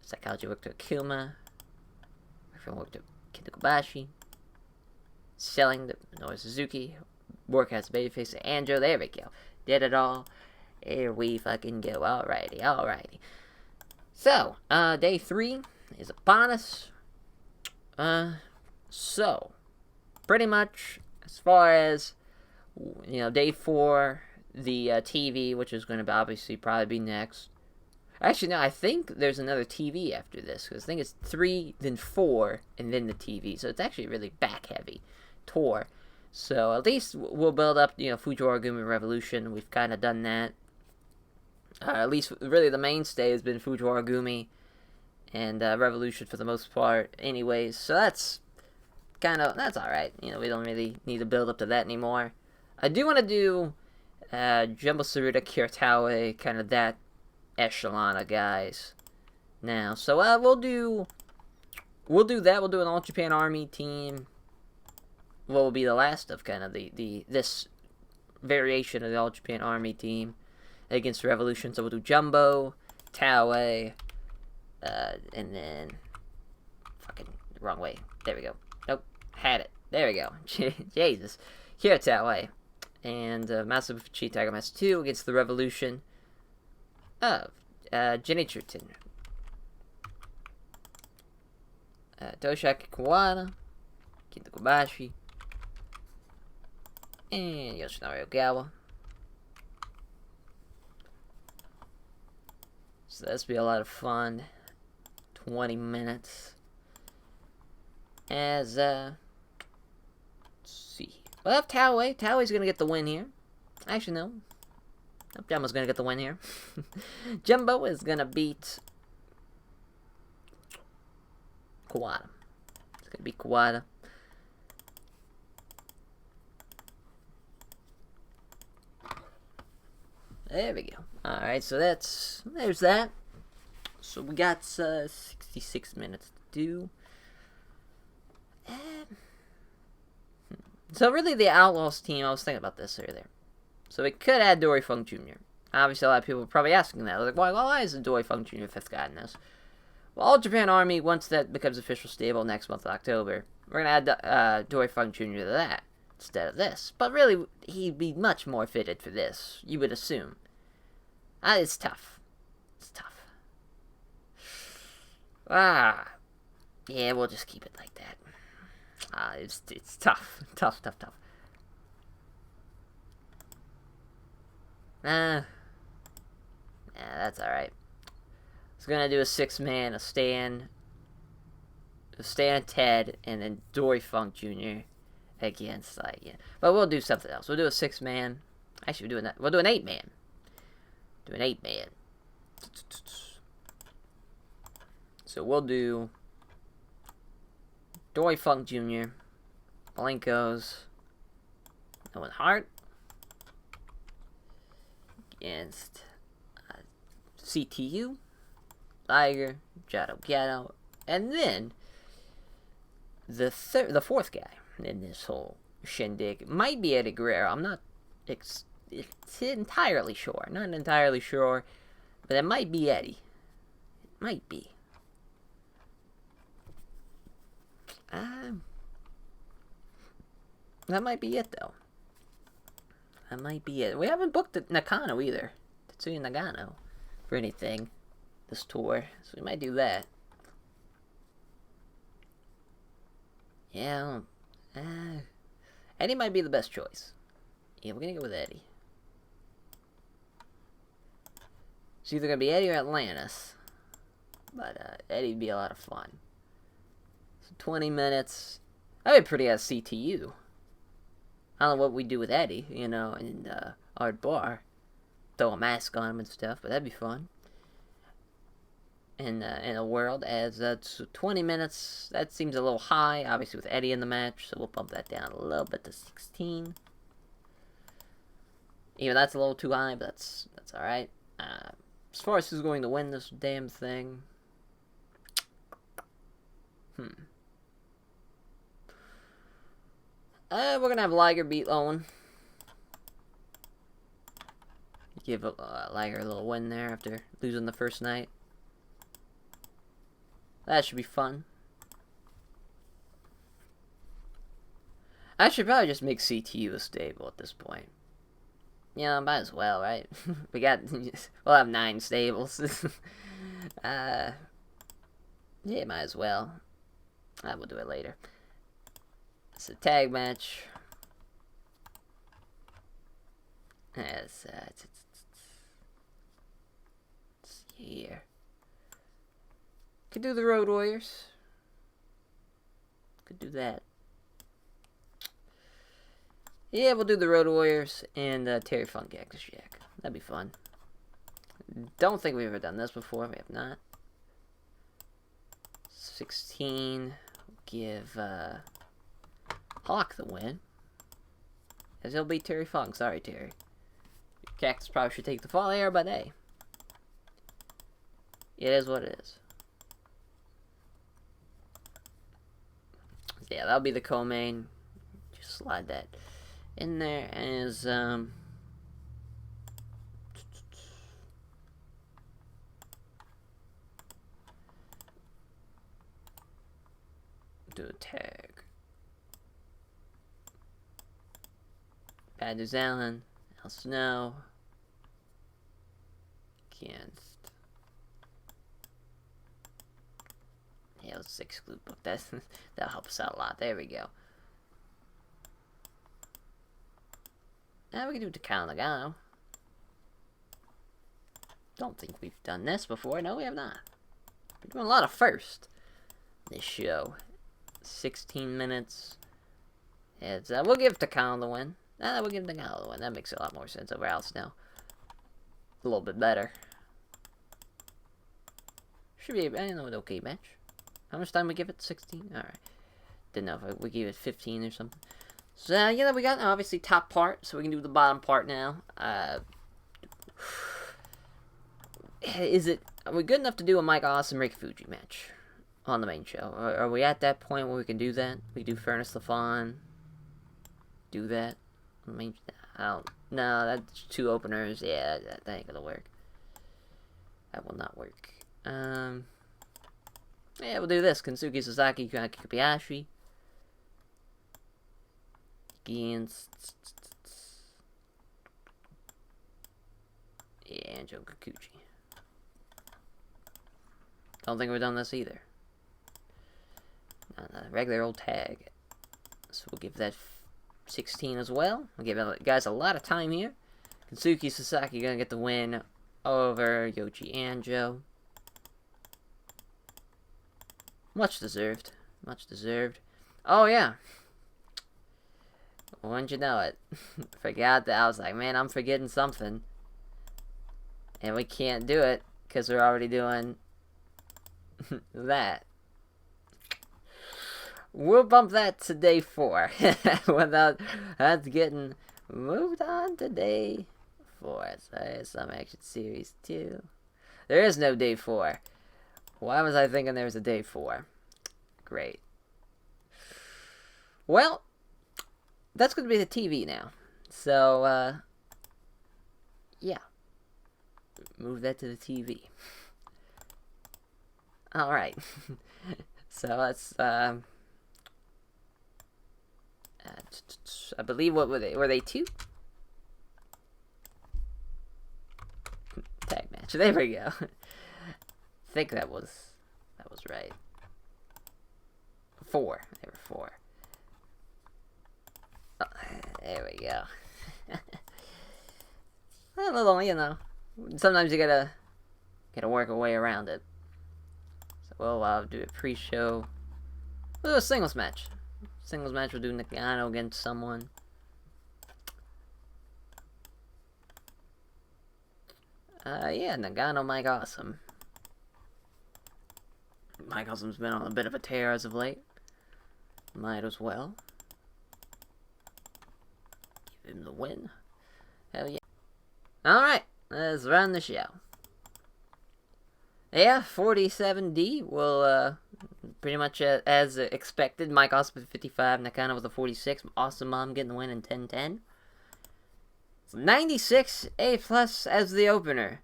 Psychology worked to Akuma. Microphone worked to Kenta Kobashi. Selling to Minoru Suzuki. Work as babyface to Anjo. There we go. did it all. Here we fucking go. Alrighty. So, day 3 is upon us. So, pretty much, as far as, day 4, the TV, which is going to obviously probably be next. Actually, no, I think there's another TV after this, because I think it's 3, then 4, and then the TV. So it's actually really back-heavy tour. So at least we'll build up, Fujiwara Gumi Revolution. We've kind of done that. At least, really, the mainstay has been Fujiwara Gumi and Revolution for the most part anyways. So that's alright. We don't really need to build up to that anymore. I do want to do Jumbo Tsuruta, Kiritawe, kind of that echelon of guys now. So we'll do that. We'll do an All Japan Army team. What will be the last of kind of this variation of the All Japan Army team against Revolution. So we'll do Jumbo, Taue, and then fucking wrong way. There we go. Nope, had it. There we go. Jesus, Kiritawe and Masabuchi Tagamatsu 2 against the Revolution of Genichurten, Toshaki Kawada, Kento Kobashi, and Yoshinari Ogawa. So this will be a lot of fun. 20 minutes. As, let's see. Well, I have Taue. Taue's gonna get the win here. Actually, no. Nope, Jumbo's gonna get the win here. Jumbo is gonna beat Kawada. It's gonna be Kawada. There we go. Alright, so there's that. So we got 66 minutes to do. So really the Outlaws team, I was thinking about this earlier. So we could add Dory Funk Jr. Obviously a lot of people are probably asking that. Like, why is Dory Funk Jr. fifth guy in this? Well, All Japan Army, once that becomes official stable next month of October, we're going to add Dory Funk Jr. to that instead of this. But really, he'd be much more fitted for this, you would assume. It's tough. It's tough. Yeah, we'll just keep it like that. It's tough. Tough. Yeah, that's alright. I was gonna do a 6-man, a Stan, Ted, and then Dory Funk Jr. against, But we'll do something else. We'll do a 6-man. Actually, we'll do an 8-man. Do an 8-man. So we'll do Dory Funk Jr., Malenko's, Owen Hart against CTU, Liger, Jado Gatto, and then the fourth guy in this whole shindig might be Eddie Guerrero. I'm not entirely sure. Not entirely sure, but it might be Eddie. It might be. That might be it, though. That might be it. We haven't booked Nakano either. Tetsuya Nagano for anything this tour, so we might do that. Yeah. Eddie might be the best choice. Yeah, we're gonna go with Eddie. It's either gonna be Eddie or Atlantis. But Eddie'd be a lot of fun. So 20 minutes. That'd be pretty as CTU. I don't know what we do with Eddie, in Art Bar. Throw a mask on him and stuff, but that'd be fun. In a world as 20 minutes, that seems a little high, obviously with Eddie in the match, so we'll bump that down a little bit to 16. Even that's a little too high, but that's alright. As far as who's going to win this damn thing, we're gonna have Liger beat Owen. Give Liger a little win there after losing the first night. That should be fun. I should probably just make CTU a stable at this point. Yeah, might as well, right? We'll have 9 stables. Yeah, might as well. We'll do it later. It's a tag match. It's here. Could do the Road Warriors. Could do that. Yeah, we'll do the Road Warriors and Terry Funk Cactus Jack. That'd be fun. Don't think we've ever done this before. We have not. 16. Give Hawk the win. As he'll beat Terry Funk. Sorry, Terry. Cactus probably should take the fall here, but hey. It is what it is. Yeah, that'll be the co-main. Just slide that in there as do a tag. Bad News Allen, Al Snow against let's exclude book. That'll help us out a lot. There we go. Now we can do Takao Nagano. Don't think we've done this before. No, we have not. We're doing a lot of first this show. 16 minutes. It's, we'll give Takao the win. We'll give Takao the win. That makes a lot more sense over Al Snow. A little bit better. Should be an okay match. How much time we give it? 16? Alright. Didn't know if we gave it 15 or something. So, yeah, we got obviously top part, so we can do the bottom part now. Are we good enough to do a Mike Awesome Ricky Fuji match on the main show? Are we at that point where we can do that? We can do Furnace LaFawn. Do that on the main. No, that's 2 openers. Yeah, that ain't gonna work. That will not work. Yeah, we'll do this. Kensuke Sasaki, Kobayashi. Against... yeah, and Joe Kikuchi. Don't think we've done this either. Regular old tag. So we'll give that 16 as well. We'll give guys a lot of time here. Kensuke Sasaki gonna get the win over Yoichi Anjo. Much deserved. Much deserved. Oh, yeah. Wouldn't you know it? Forgot that. I was like, man, I'm forgetting something. And we can't do it because we're already doing that. We'll bump that to day 4. Without that's getting moved on to day 4. So some action series 2. There is no day 4. Why was I thinking there was a day 4? Great. Well, that's going to be the TV now. So, yeah. Move that to the TV. Alright. So, let's, I believe, what were they? Were they 2? Tag match. There we go. I think that was right. 4. They were 4. Oh, there we go. A little, you know. Sometimes you gotta work a way around it. So we'll do a pre-show. We'll do a singles match. Singles match. We'll do Nagano against someone. Yeah, Nagano, Mike Awesome. Mike Awesome's been on a bit of a tear as of late. Might as well. Give him the win. Hell yeah. Alright, let's run the show. Yeah, 47D will, pretty much as expected. Mike Awesome with 55, Nakano with a 46. Awesome Mom getting the win in 10-10. 96 A+ as the opener.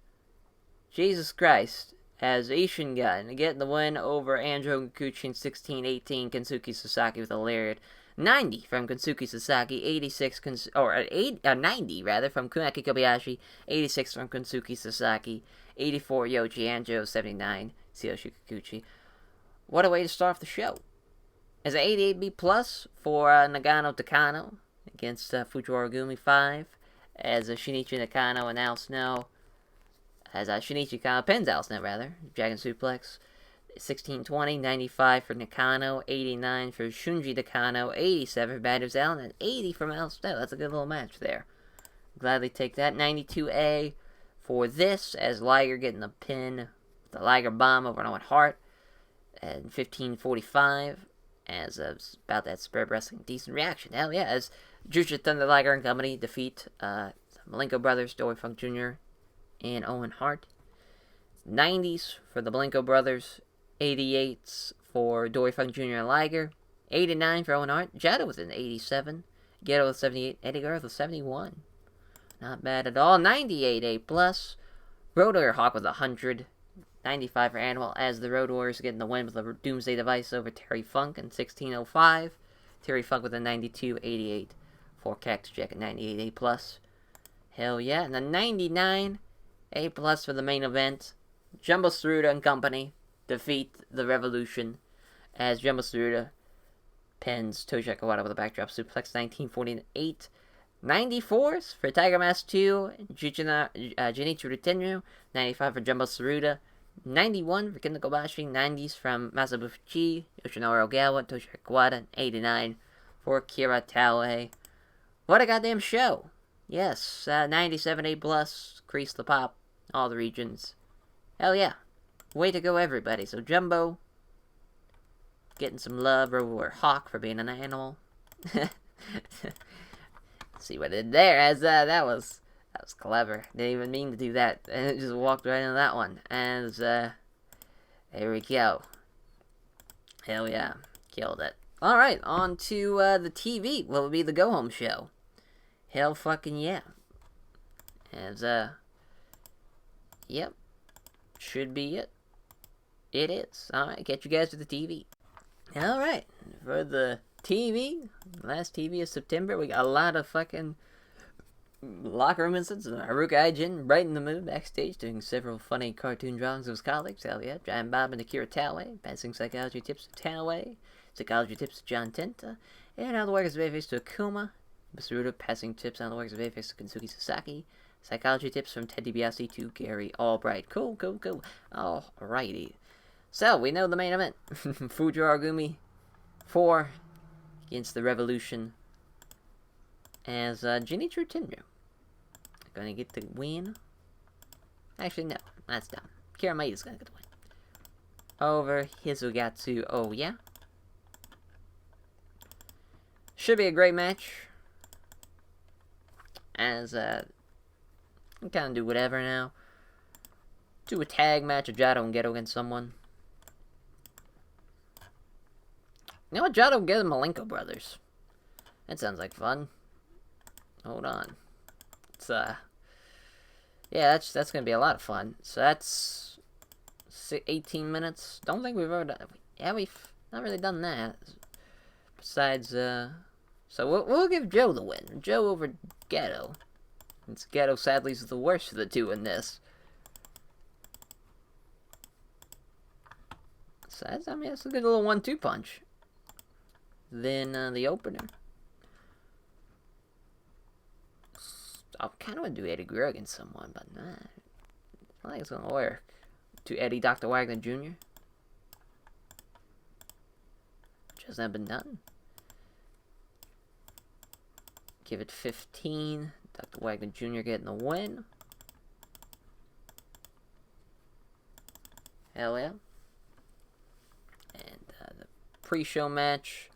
Jesus Christ. As Ishingun getting the win over Andrew Kikuchi in 16-18. Kensuke Sasaki with a lariat. 90 from Kensuke Sasaki, 90 rather from Kunaki Kobayashi, 86 from Kensuke Sasaki, 84 Yoji Anjo, 79 Tsuyoshi Kikuchi. What a way to start off the show. As an 88B plus for Nagano Takano against Fujiwara Gumi 5, as Shinichi Nakano and Al Snow, as Shinichi Nakano pins Al Snow rather, Dragon Suplex. 16-20, 95 for Nakano, 89 for Shunji Nakano, 87 for Bad News Allen, and 80 from Al Snow. That's a good little match there. Gladly take that. 92A for this, as Liger getting the pin, the Liger bomb over on Owen Hart, and 15:45, as about that Spread Wrestling decent reaction. Hell yeah, as Jushin Thunder Liger and company defeat Malenko Brothers, Dory Funk Jr., and Owen Hart. 90s for the Malenko Brothers, 88s for Dory Funk Jr. and Liger, 89 for Owen Hart, Jado with an 87, Geto with 78, Eddie Guerrero with 71. Not bad at all. 98 A+, Road Warrior Hawk with 100, 95 for Animal, as the Road Warriors getting the win with a Doomsday Device over Terry Funk in 16:05. Terry Funk with a 92, 88 for Cactus Jack at 98 A+. Hell yeah. And the 99 A+ for the main event. Jumbo Tsuruta and company defeat the Revolution as Jumbo Tsuruta pins Toshi Kawada with a backdrop suplex. 19:48. 94s for Tiger Mask 2, Junichiro Tenryu. 95 for Jumbo Tsuruta. 91 for Kenta Kobashi. 90s from Masabu Fuji, Yoshinori Ogawa, Toshi Kawada. 89 for Kira Taue. What a goddamn show! Yes, 97 A+, Crease the Pop, all the regions. Hell yeah. Way to go, everybody. So, Jumbo getting some love over Hawk for being an animal. See what I did there, as that was clever. Didn't even mean to do that. And it just walked right into that one. As, there we go. Hell yeah. Killed it. Alright, on to the TV. What will be the go-home show? Hell fucking yeah. As, yep. Should be it. It is. Alright, get you guys to the TV. Alright, for the TV, last TV of September, we got a lot of fucking locker room incidents. Haruka Aijin right in the mood backstage, doing several funny cartoon drawings of his colleagues. Hell yeah. Giant Bob and Akira Taue, passing psychology tips to Taue, psychology tips to John Tenta, and how the workers of Bayface to Akuma. Tsuruta passing tips on the works of Bayface to Kensuke Sasaki. Psychology tips from Ted DiBiase to Gary Albright. Cool. Alrighty. So, we know the main event. Fujiwara Gumi 4 against the Revolution. As Junichiro Tenryu gonna get the win. Actually, no. That's dumb. Kiramaita's gonna get the win. Over Hizugatsu. Oh, yeah. Should be a great match. As, I can kind of do whatever now. Do a tag match of Jado and Geto against someone. You know what? Jado and Geto Malenko Brothers. That sounds like fun. Hold on. It's, yeah, that's gonna be a lot of fun. So that's 18 minutes. Don't think we've ever done... Yeah, we've not really done that. Besides, so we'll give Joe the win. Joe over Geto. Since Geto, sadly, is the worst of the two in this. So that's, I mean, that's a good little 1-2 punch. Then, the opener. I kind of want to do Eddie Guerrero against someone, but nah. I think it's going to work. To Eddie Dr. Wagner Jr. Which has not been done. Give it 15. Dr. Wagner Jr. getting the win. Hell yeah. And the pre-show match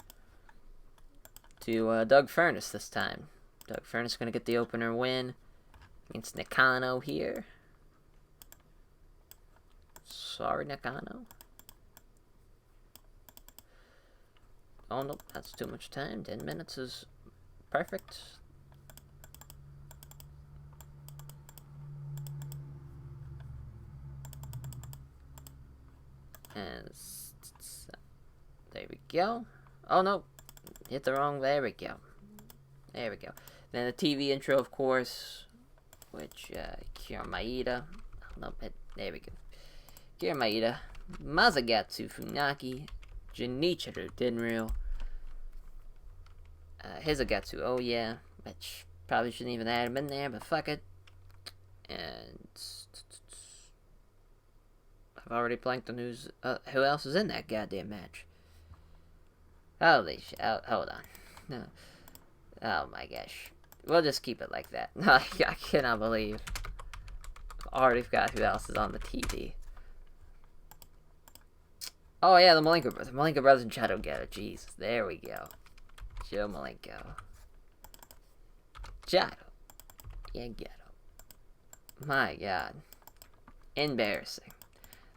to Doug Furnace this time. Doug Furnace going to get the opener win against Nakano here. Sorry, Nakano. Oh, no, that's too much time. 10 minutes is perfect. And there we go. Oh, no. hit the wrong, there we go. There we go. Then the TV intro, of course, which, Kira Maeda, no, there we go. Kira Maeda, Masagatsu Funaki, Junichiro Tenryu, Hisagatsu, oh yeah, which probably shouldn't even have been there, but fuck it. And I've already blanked on who else is in that goddamn match. Holy shit, hold on. No. Oh my gosh. We'll just keep it like that. I cannot believe I already forgot who else is on the TV. Oh yeah, the Malenko Brothers. Malenko Brothers and Shadow Geto. Jeez, there we go. Joe Malenko. Shadow. Yeah, Geto. My god. Embarrassing.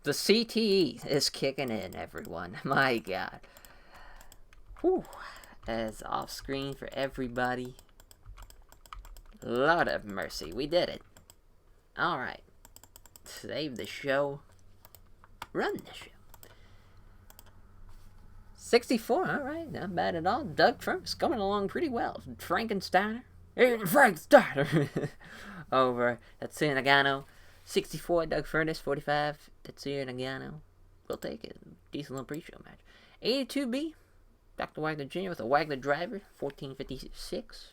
The CTE is kicking in, everyone. My god. Whew. As off screen for everybody. Lord of mercy, we did it. Alright. Save the show. Run the show. 64, alright, not bad at all. Doug Furnace coming along pretty well. Frankensteiner. Frankensteiner. Over Tetsuya Nagano. 64, Doug Furnace. 45, Tetsuya Nagano. We'll take it. Decent little pre-show match. 82B. Dr. Wagner Jr. with a Wagner driver. 1456.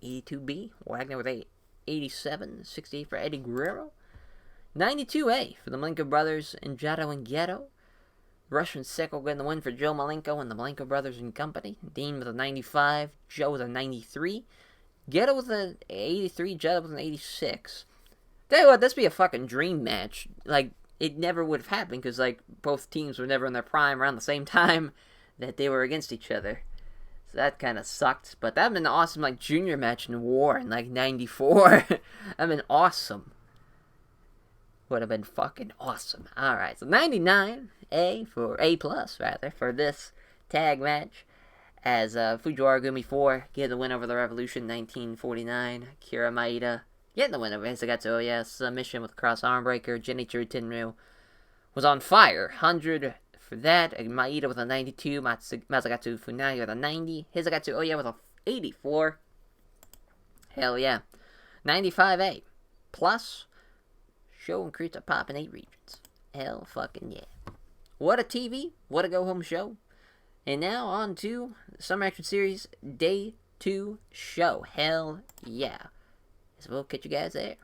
82B. Wagner with 87. 68 for Eddie Guerrero. 92A for the Malenko Brothers and Jado and Geto. Russian Sickle getting the win for Joe Malenko and the Malenko Brothers and Company. Dean with a 95. Joe with a 93. Geto with an 83. Jado with an 86. Tell you what, this be a fucking dream match. Like, it never would have happened because, like, both teams were never in their prime around the same time that they were against each other. So that kind of sucked. But that would have been an awesome, like, junior match in War in, like, 94. That would have been awesome. Would have been fucking awesome. Alright, so 99, A plus, for this tag match. As Fujiwara Gumi 4 get the win over the Revolution 1949. Kira Maeda getting the win over Hisagatsu Oya. Submission with a cross arm breaker. Genichiro Tenryu was on fire. 100 for that. Maeda with a 92. Masagatsu Funaki with a 90. Hisagatsu Oya with a 84. Hell yeah. 95A plus. Show increased a pop in 8 regions. Hell fucking yeah. What a TV. What a go-home show. And now on to the Summer Action Series Day 2 show. Hell yeah. So we'll catch you guys there.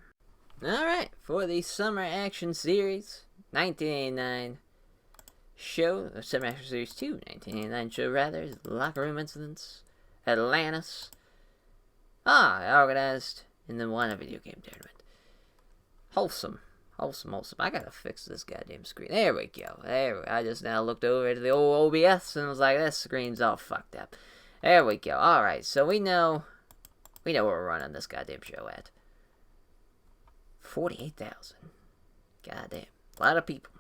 Alright, for the Summer Action Series 1989 show, or Summer Action Series 2, 1989 show rather, is Locker Room Incidents, Atlantis, organized, and then won a video game tournament. Wholesome. I gotta fix this goddamn screen. There we go. I just now looked over to the old OBS and was like, this screen's all fucked up. There we go. Alright, so we know where we're running this goddamn show at. 48,000. Goddamn. A lot of people.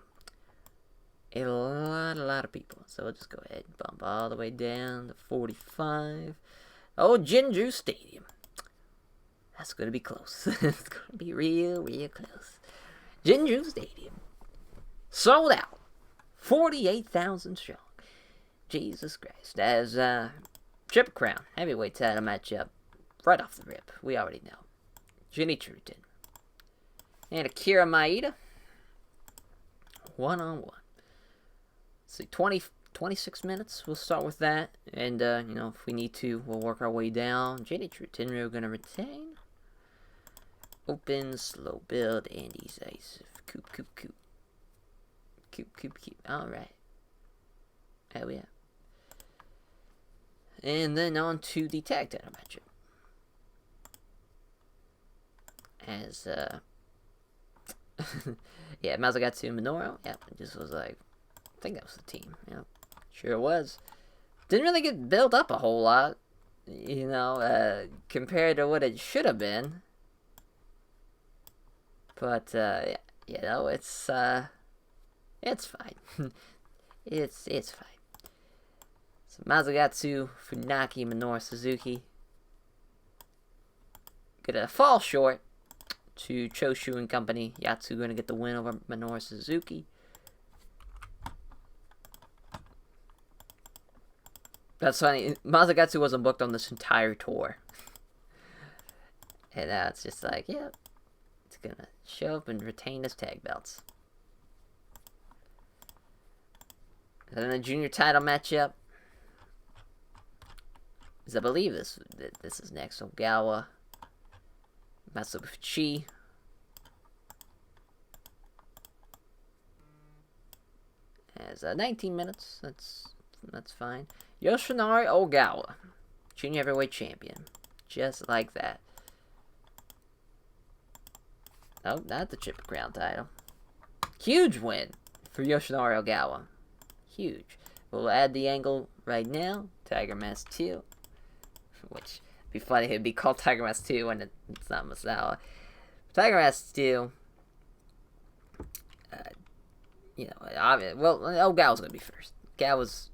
A lot of people. So we'll just go ahead and bump all the way down to 45. Oh, Jinju Stadium. That's gonna be close. It's gonna be real close. Jinju Stadium. Sold out. 48,000 strong. Jesus Christ. As, Triple Crown heavyweight title matchup. Right off the rip. We already know. Genichiro Tenryu and Akira Maeda. 1-on-1. See, 26 minutes. We'll start with that. And, if we need to, we'll work our way down. Genichiro Tenryu gonna retain. Open, slow build, and decisive. Coop. Alright. Hell yeah. And then on to the tag title matchup. As, yeah, Masagatsu Minoru. Yeah, it just was like, I think that was the team. Yeah, sure was. Didn't really get built up a whole lot, compared to what it should have been. But, it's fine. it's fine. So, Masagatsu, Funaki, Minoru Suzuki. Gonna fall short to Choshu and company. Yatsu gonna get the win over Minoru Suzuki. That's funny. Masagatsu wasn't booked on this entire tour. And now it's just like, yeah, it's gonna show up and retain his tag belts. And then the junior title matchup. As I believe this is next. Ogawa, Matsubuchi. As 19 minutes. That's fine. Yoshinari Ogawa, junior heavyweight champion, just like that. Oh, not the Triple Crown title. Huge win for Yoshinari Ogawa. Huge. We'll add the angle right now. Tiger Mask 2. Which would be funny. It'd be called Tiger Mask 2 when it's not Masawa. Tiger Mask 2. You know, well, Ogawa's going to be first. Ogawa's.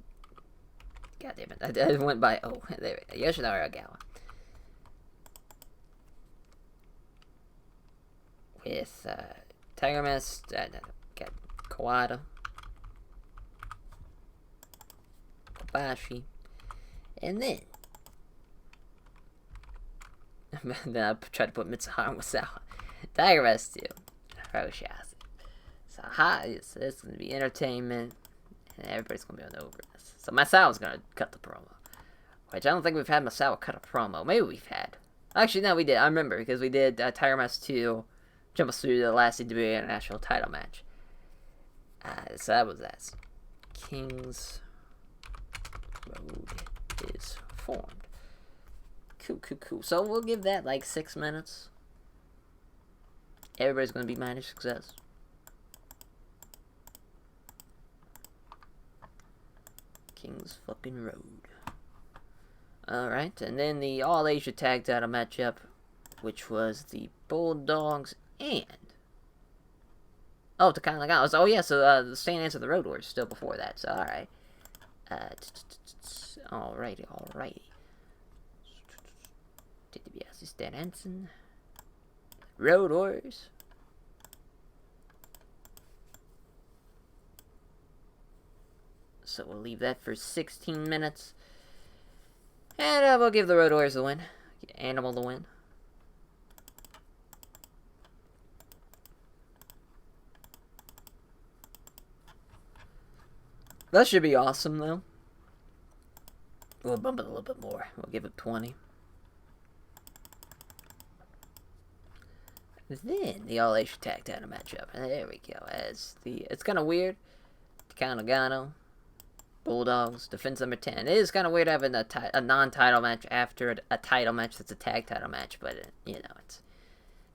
God damn it. I went by. Oh, there we go. Yoshinari Ogawa. With Tiger Mask, got Kawada, Kobashi, and then I tried to put Mitsuharu and Wasawa. Tiger Mask 2, Hiroshi. So this is going to be entertainment, and everybody's going to be on over this. So Masawa's going to cut the promo, which I don't think we've had Masawa cut a promo. Maybe we've had. Actually, no, we did. I remember, because we did Tiger Mask 2, jump us through the last TEW International title match. So that was that. King's Road is formed. Cool. So we'll give that like 6 minutes. Everybody's going to be minor success. King's fucking Road. Alright, and then the All Asia Tag Title matchup, which was the Bulldogs and Takana Nagano. Oh yeah, so the Stand Answer the Road Warriors still before that. So alright. Alrighty. TEW Stan Hansen. Road Warriors. So we'll leave that for 16 minutes. And we'll give the Road Warriors the win. Animal the win. That should be awesome, though. We'll bump it a little bit more. We'll give it 20. Then the All Asia Tag Title matchup. There we go. It's kind of weird. Takana Nagano, Bulldogs, defense number 10. It is kind of weird having a non-title match after a title match that's a tag title match, but it's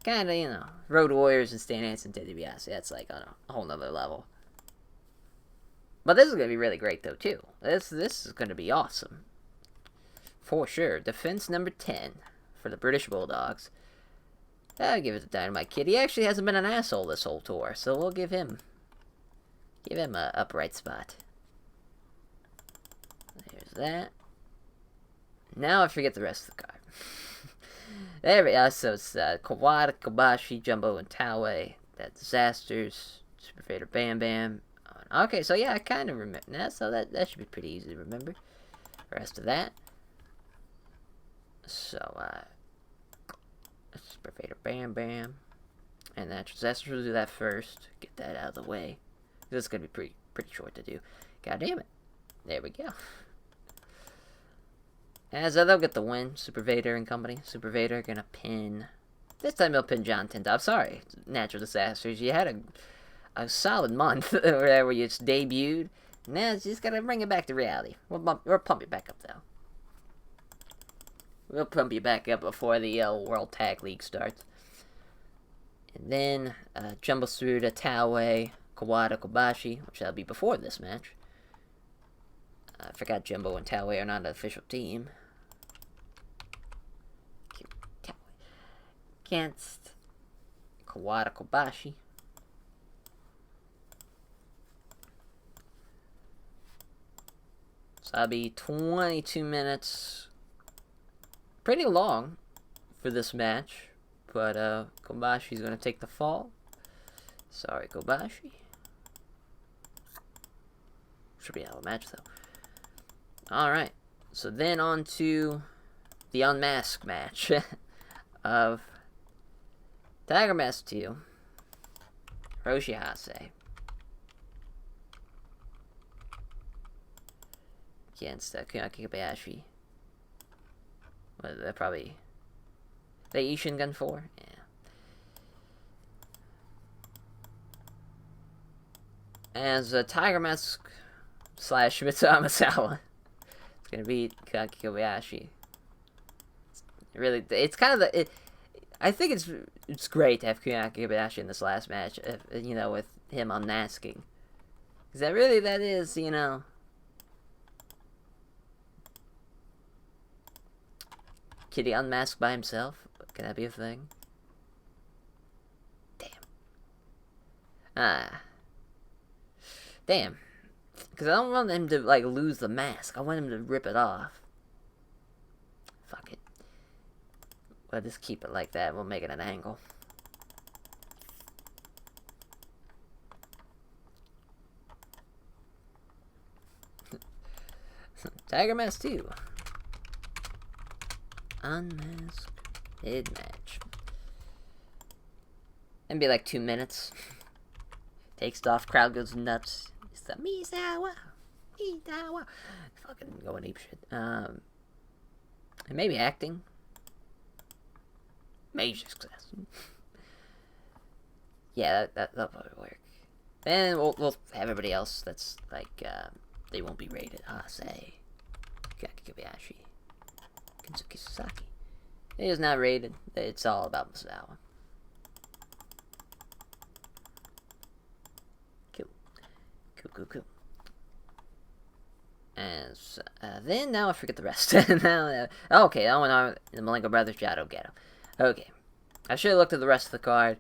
kind of Road Warriors and Stan Hansen and TEW. That's like on a whole nother level. But this is going to be really great, though, too. This is going to be awesome. For sure. Defense number 10 for the British Bulldogs. I'll give it to Dynamite Kid. He actually hasn't been an asshole this whole tour, so we'll give him a upright spot. There's that. Now I forget the rest of the card. There we go. So it's Kawada, Kobashi, Jumbo, and Taue. That Disasters, Super Vader Bam Bam. Okay, so yeah, I kind of remember that, so that should be pretty easy to remember. The rest of that. So, Super Vader Bam Bam. And that Disasters, we'll do that first. Get that out of the way. This is going to be pretty short to do. God damn it. There we go. As they'll get the win. Super Vader and company. Super Vader gonna pin. This time he'll pin John Tenta. Sorry, Natural Disasters. You had a solid month where you just debuted. Now you just gotta bring it back to reality. We'll pump you back up though. We'll pump you back up before the World Tag League starts. And then Jumbo Tsuruta, Taue, Kawada, Kobashi, which that'll be before this match. I forgot Jumbo and Taue are not an official team. Taue against Kawada, Kobashi. So that'll be 22 minutes. Pretty long for this match. But Kobashi's going to take the fall. Sorry, Kobashi. Should be out of the match, though. Alright. So then on to the unmasked match of Tiger Mask 2, Hiroshi Hase against Kunaki Kobayashi. Well, they're probably... They Ishin Gun 4? Yeah. As Tiger Mask slash Mitsuha Amasawa. It's gonna beat Kunaki Kobayashi. Really, it's kind of the... I think it's great to have Kunaki Kobayashi in this last match, you know, with him unmasking. Because that is, you know... Can he unmask by himself? Can that be a thing? Damn. Damn. Because I don't want him to, like, lose the mask. I want him to rip it off. Fuck it. We'll just keep it like that. We'll make it an angle. Tiger Mask 2. Unmasked mid-match. And be like 2 minutes. Takes it off, crowd goes nuts. It's the Misawa. Fucking going apeshit. And maybe acting. Major success. Yeah, that'll probably work. And we'll have everybody else that's like, they won't be rated. Say. Kobayashi. Kensuke Sasaki. It is not rated. It's all about Misawa. Cool. As then now I forget the rest. Now, okay, that one the Malenko Brothers, Jado Geto. Okay, I should have looked at the rest of the card.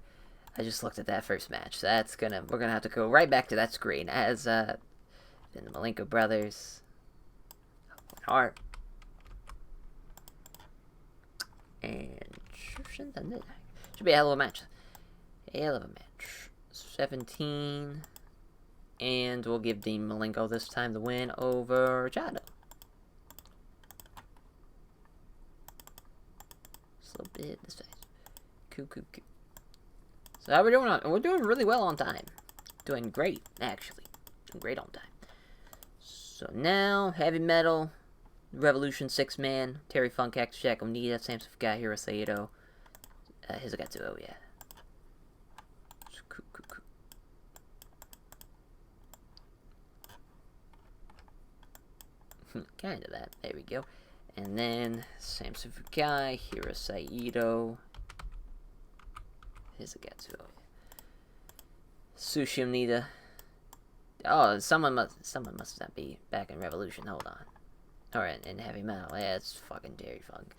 I just looked at that first match. So we're gonna have to go right back to that screen as then the Malenko Brothers, Hart, and should be a hell of a match. 17. And we'll give Dean Malenko this time the win over Jado. Just a little bit this face. Cool. So how we doing? We're doing really well on time. Doing great, actually. Doing great on time. So now, Heavy Metal, Revolution 6-man, Terry Funk, Cactus Jack, Onita, Samson Fukai, Hiro Saito, Hizugatsu, oh yeah. Cool. Kind of that. There we go. And then Samson Fukai, Hiro Saito, Hizugatsu. Sushi Onita. Oh, someone must not be back in Revolution. Hold on. Or in Heavy Metal. Yeah, it's fucking Terry Funk.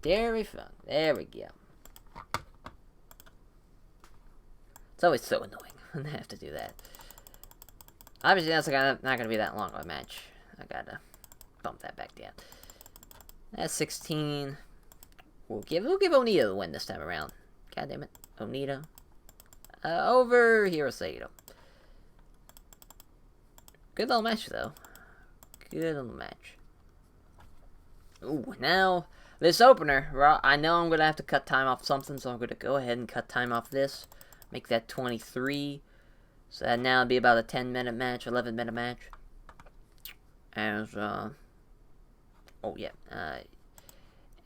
Terry Funk. There we go. It's always so annoying when I have to do that. Obviously, that's not going to be that long of a match. I gotta bump that back down. That's 16. We'll give Onita the win this time around. God damn it, Onita. Over Hiro Saito. Good little match though. Good little match. Ooh, now this opener. I know I'm gonna have to cut time off something, so I'm gonna go ahead and cut time off this. Make that 23. So that now it'll be about a 10-minute match, 11-minute match. As,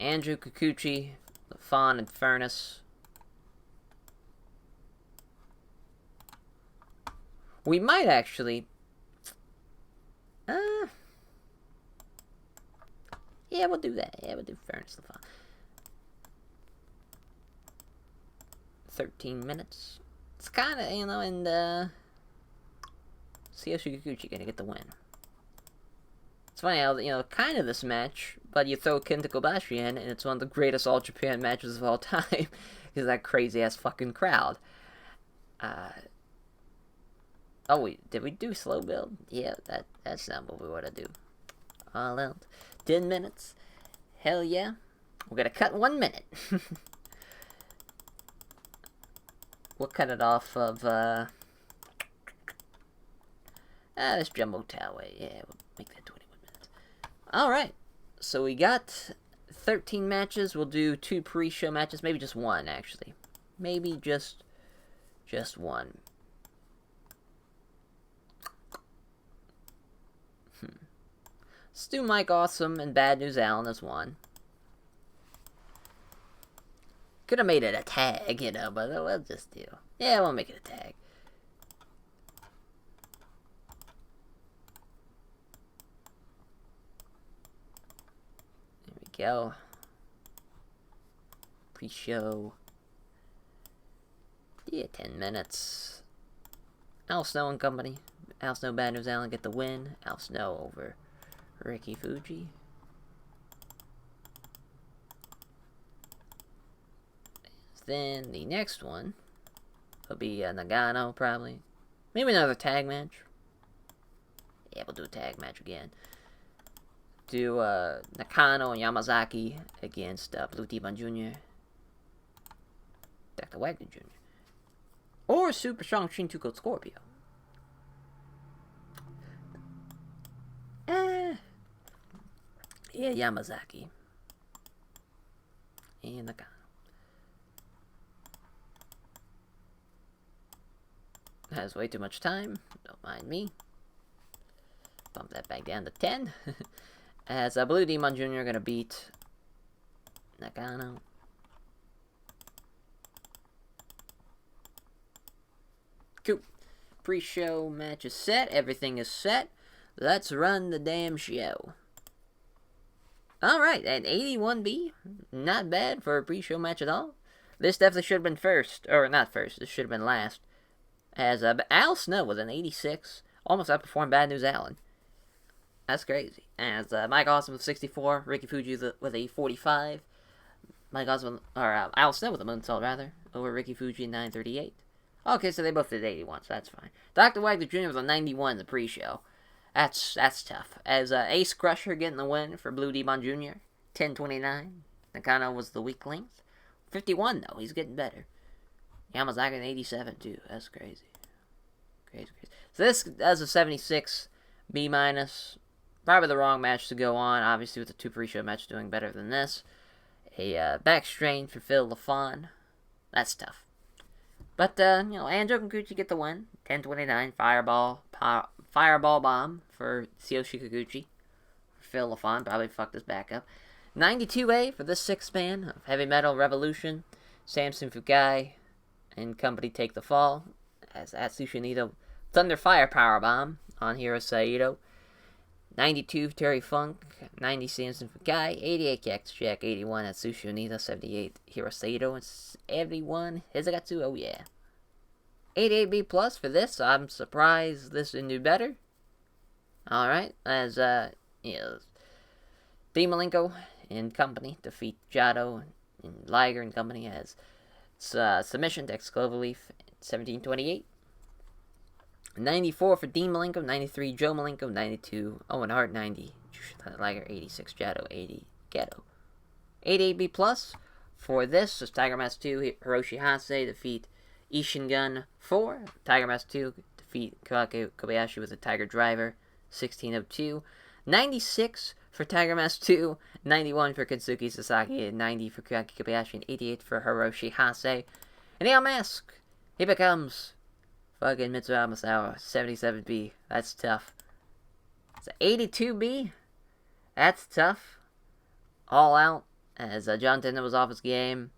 Andrew Kikuchi, Fawn, and Furnace. We might actually, yeah, we'll do that. Yeah, we'll do Furnace, the Fawn. 13 minutes. It's kind of, you know, and, Tsuyoshi Kikuchi gonna get the win. It's funny how, you know, kind of this match, but you throw Kenta Kobashi in, and it's one of the greatest All Japan matches of all time, because that crazy-ass fucking crowd. Oh, did we do slow build? Yeah, that's not what we want to do. All out. 10 minutes. Hell yeah. We're gonna cut 1 minute. We'll cut it off of, this Jumbo Tower. Yeah, we'll make that 21 minutes. Alright, so we got 13 matches. We'll do 2 pre-show matches. Maybe just 1, actually. Maybe just 1. Let's do Mike Awesome and Bad News Allen as 1. Could have made it a tag, you know, but we'll just do. Yeah, we'll make it a tag. There we go. Pre-show. Yeah, 10 minutes. Al Snow and company. Al Snow, Bad News Allen get the win. Al Snow over Ricky Fuji. Then the next one will be Nagano, probably. Maybe another tag match. Yeah, we'll do a tag match again. Do Nakano and Yamazaki against Blue Demon Jr. Dr. Wagner Jr. Or Super Strong Shinjuku Scorpio. Yeah, Yamazaki. And Nakano. Has way too much time. Don't mind me. Bump that back down to 10. As Blue Demon Jr. gonna beat Nakano. Cool. Pre-show match is set. Everything is set. Let's run the damn show. Alright, at 81B. Not bad for a pre-show match at all. This definitely should have been first. Or not first. This should have been last. As Al Snow was an 86. Almost outperformed Bad News Allen. That's crazy. As Mike Awesome with 64. Ricky Fuji with a 45. Mike Awesome, or Al Snow with a moonsault, rather. Over Ricky Fuji in 938. Okay, so they both did 81, so that's fine. Dr. Wagner Jr. was a 91 in the pre-show. That's tough. As Ace Crusher getting the win for Blue Demon Jr. 1029. Nakano was the weak link. 51, though. He's getting better. Yamazaki an 87, too. That's crazy. Crazy. So this does a 76, B-. Probably the wrong match to go on. Obviously, with the 2 pre-show matches doing better than this. A back strain for Phil LaFon. That's tough. But, Anjo Kikuchi get the win. 1029, Fireball Bomb for Tsuyoshi Kikuchi. For Phil LaFon, probably fucked his back up. 92A for this 6-man of Heavy Metal Revolution. Samson Fukai and company take the fall. As Atsushi Onita Thunder Fire Powerbomb on Hiro Saito. 92 Terry Funk. 90 Samson Fukai. 88 Cactus Jack. 81 Atsushi Onita. 78 Hiro Saito. And 71 Hizagatsu. Oh yeah. 88B plus for this. I'm surprised this didn't do better. Alright. As Dean Malenko and company defeat Jado and Liger and company as submission to Cloverleaf 1728. 94 for Dean Malenko, 93 Joe Malenko, 92 Owen Hart, 90 Liger, 86 Jado, 80 Ghetto. 88B plus for this is Tiger Mask 2 Hiroshi Hase defeat Ishingun 4. Tiger Mask 2 defeat Kawaki Kobayashi with a Tiger Driver 1602. 96 for Tiger Mask 2, 91 for Kensuke Sasaki, and 90 for Kawaki Kobayashi, and 88 for Hiroshi Hase. And the mask, he becomes fucking Mitsuya Masawa, 77B. That's tough. It's 82B. That's tough. All out, as John Tender was off his game.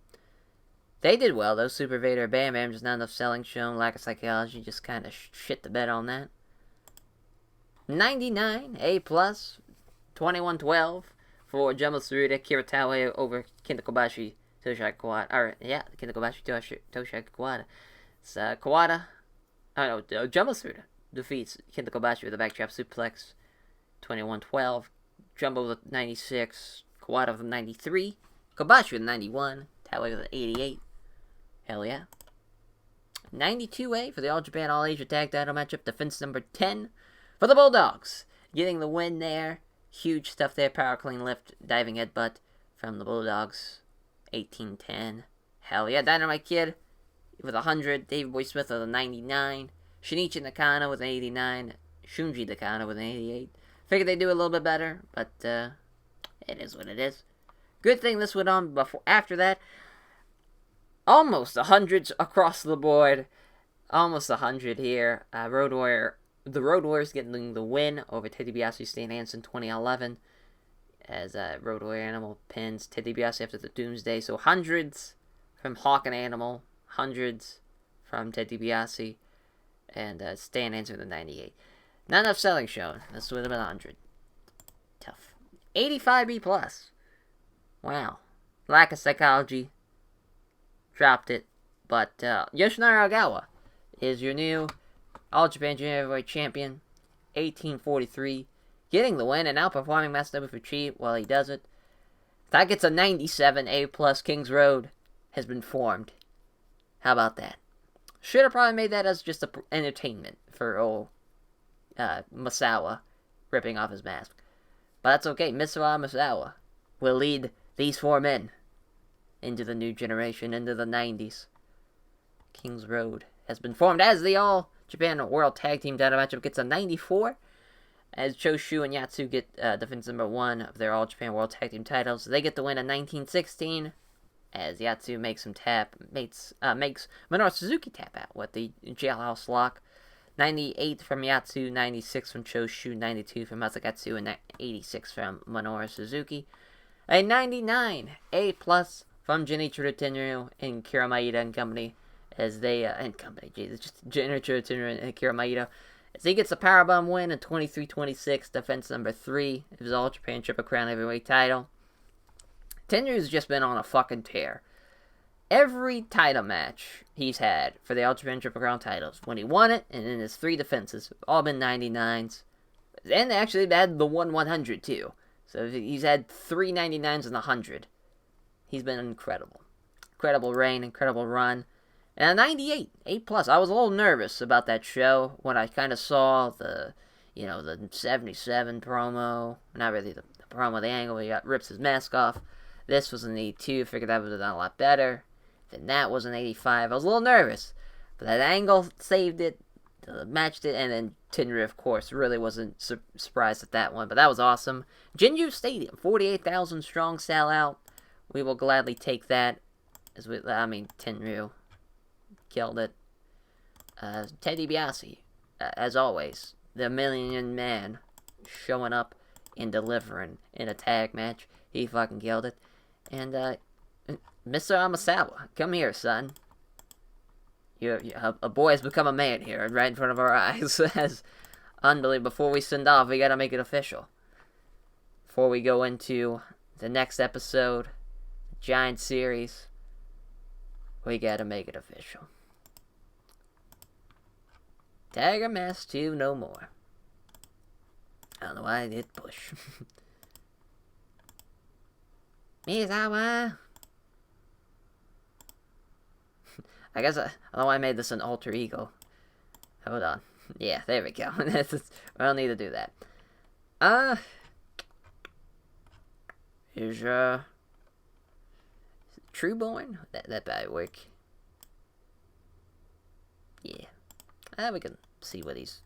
They did well, though. Super Vader, Bam Bam, just not enough selling shown. Lack of psychology, just kind of shit the bed on that. 99, A+, 2112 for Jumbo Tsuruta, Kiritawa over Kenta Kobashi, Toshaki Kawada. Or, yeah, Kenta Kobashi, Toshaki Kawada. It's Kawada. Oh, no, Jumbo Tsuruta defeats Kenta Kobashi with a backdrop suplex. 2112. Jumbo with a 96. Kawada with a 93. Kobashi with a 91. Taue with an 88. Hell yeah. 92A for the All Japan All Asia Tag Title matchup. Defense number 10 for the Bulldogs. Getting the win there. Huge stuff there. Power clean lift. Diving headbutt from the Bulldogs. 1810. Hell yeah. Dynamite Kid with 100. David Boy Smith with a 99. Shinichi Nakano with an 89. Shunji Nakano with an 88. Figured they'd do a little bit better, but it is what it is. Good thing this went on after that. Almost 100 across the board. Almost 100 here. The Road Warriors getting the win over Ted DiBiase, Stan Hansen, 2011. As Road Warrior Animal pins Ted DiBiase after the Doomsday. So hundreds from Hawk and Animal. Hundreds from Ted DiBiase. And Stan Hansen with the 98. Not enough selling shown. This would have been 100. Tough. 85B+. Wow. Lack of psychology. Dropped it. But Yoshinari Ogawa is your new All Japan Junior Heavyweight Champion. 1843. Getting the win and outperforming Masanobu Fuchi while he does it. That gets a 97 A+. Kings Road has been formed. How about that? Should have probably made that as just entertainment for old Masawa ripping off his mask. But that's okay. Misawa Masawa will lead these 4 men into the new generation, into the 90s. Kings Road has been formed as the All Japan World Tag Team title matchup gets a 94. As Choshu and Yatsu get defense number 1 of their All Japan World Tag Team titles. They get the win in 1916. As Yatsu makes Minoru Suzuki tap out with the Jailhouse Lock. 98 from Yatsu, 96 from Choshu, 92 from Masakatsu, and 86 from Minoru Suzuki. A 99 A+ from Genichiro Tenryu and Kira Maeda and company. As they, just Genichiro Tenryu and Kira Maeda. As he gets a powerbomb win in 23-26, defense number 3 of his All Japan Triple Crown Heavyweight title. Tenryu's just been on a fucking tear. Every title match he's had for the All Japan Triple Crown titles, when he won it, and in his 3 defenses, have all been 99s. And actually, they had the 100 too. So he's had 3 99s and 100. He's been incredible. Incredible reign, incredible run. And a 98, A+. I was a little nervous about that show when I kind of saw the 77 promo. Not really the promo, the angle where he rips his mask off. This was an 82. Figured that would have done a lot better. Then that was an 85. I was a little nervous. But that angle saved it. Matched it. And then Tenryu, of course, really wasn't surprised at that one. But that was awesome. Jinju Stadium. 48,000 strong sellout. We will gladly take that. Tenryu killed it. Ted DiBiase, as always, the Million Man, showing up and delivering in a tag match. He fucking killed it. And Mr. Amasawa, come here, son. A boy has become a man here, right in front of our eyes. As unbelievable. Before we send off, we gotta make it official. Before we go into the next episode, Giant Series, we gotta make it official. Tiger Mask 2 no more. I don't know why I did push. Misawa. I guess I don't know why I made this an alter ego. Hold on. Yeah, there we go. I don't need to do that. Is Trueborn? That bad work. Yeah. We can see what he's...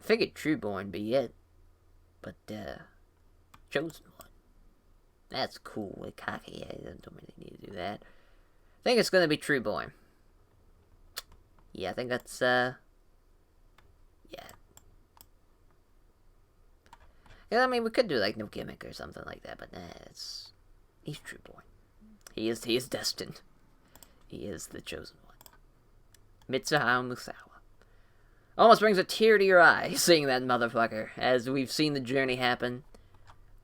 Figured Trueborn be it. But, Chosen One. That's cool. With cocky. I don't really need to do that. I think it's gonna be Trueborn. Yeah, I think that's, yeah. Yeah, I mean, we could do, like, no gimmick or something like that, but nah, he's Trueborn. He is destined. He is the chosen one. Mitsuhiro Musawa. Almost brings a tear to your eye seeing that motherfucker, as we've seen the journey happen.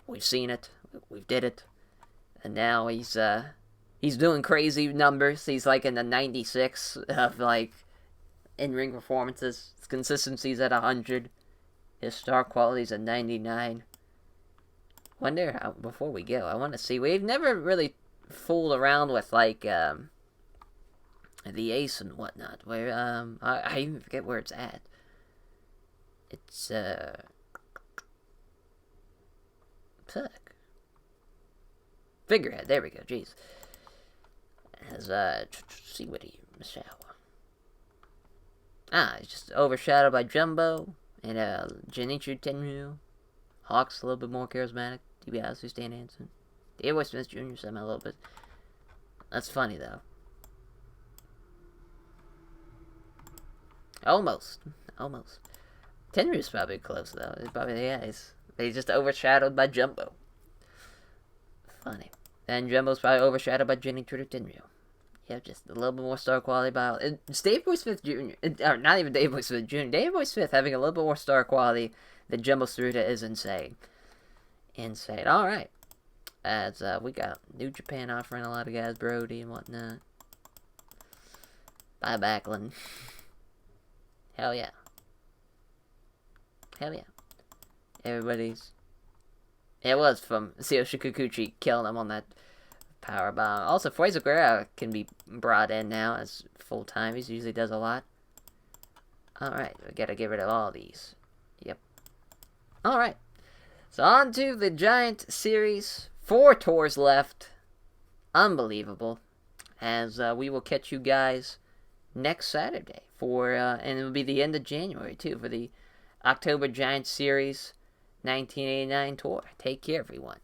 We've seen it. We've did it. And now he's doing crazy numbers. He's like in the 96 of like in-ring performances. His consistency's at 100. His star quality's at 99. Wonder how, before we go, I want to see. We've never really fooled around with like the ace and whatnot. Where I even forget where it's at. It's fuck. Figurehead. There we go. Jeez. As see what he Misawa. He's just overshadowed by Jumbo and Genichiro Tenryu Hawk's a little bit more charismatic. DiBiase, Stan Hansen. Davey Boy Smith Jr. somehow a little bit. That's funny, though. Almost. Tenryu's probably close, though. He's just overshadowed by Jumbo. Funny. And Jumbo's probably overshadowed by Jenny Truder Tenryu. Yeah, just a little bit more star quality by... It's Davey Boy Smith Jr. Or not even Davey Boy Smith Jr. Davey Boy Smith having a little bit more star quality than Jumbo Tsuruta is insane. Alright. As we got New Japan offering a lot of guys, Brody and whatnot. Bye, Backlund. Hell yeah. Everybody's... It was from Tsuyoshi Kikuchi killing him on that power bomb. Also, Fuerza Guerrera can be brought in now as full time. He usually does a lot. Alright, we gotta get rid of all these. Yep. Alright. So on to the Giant Series. 4 tours left. Unbelievable. As we will catch you guys next Saturday for, and it will be the end of January too, for the October Giant Series 1989 tour. Take care, everyone.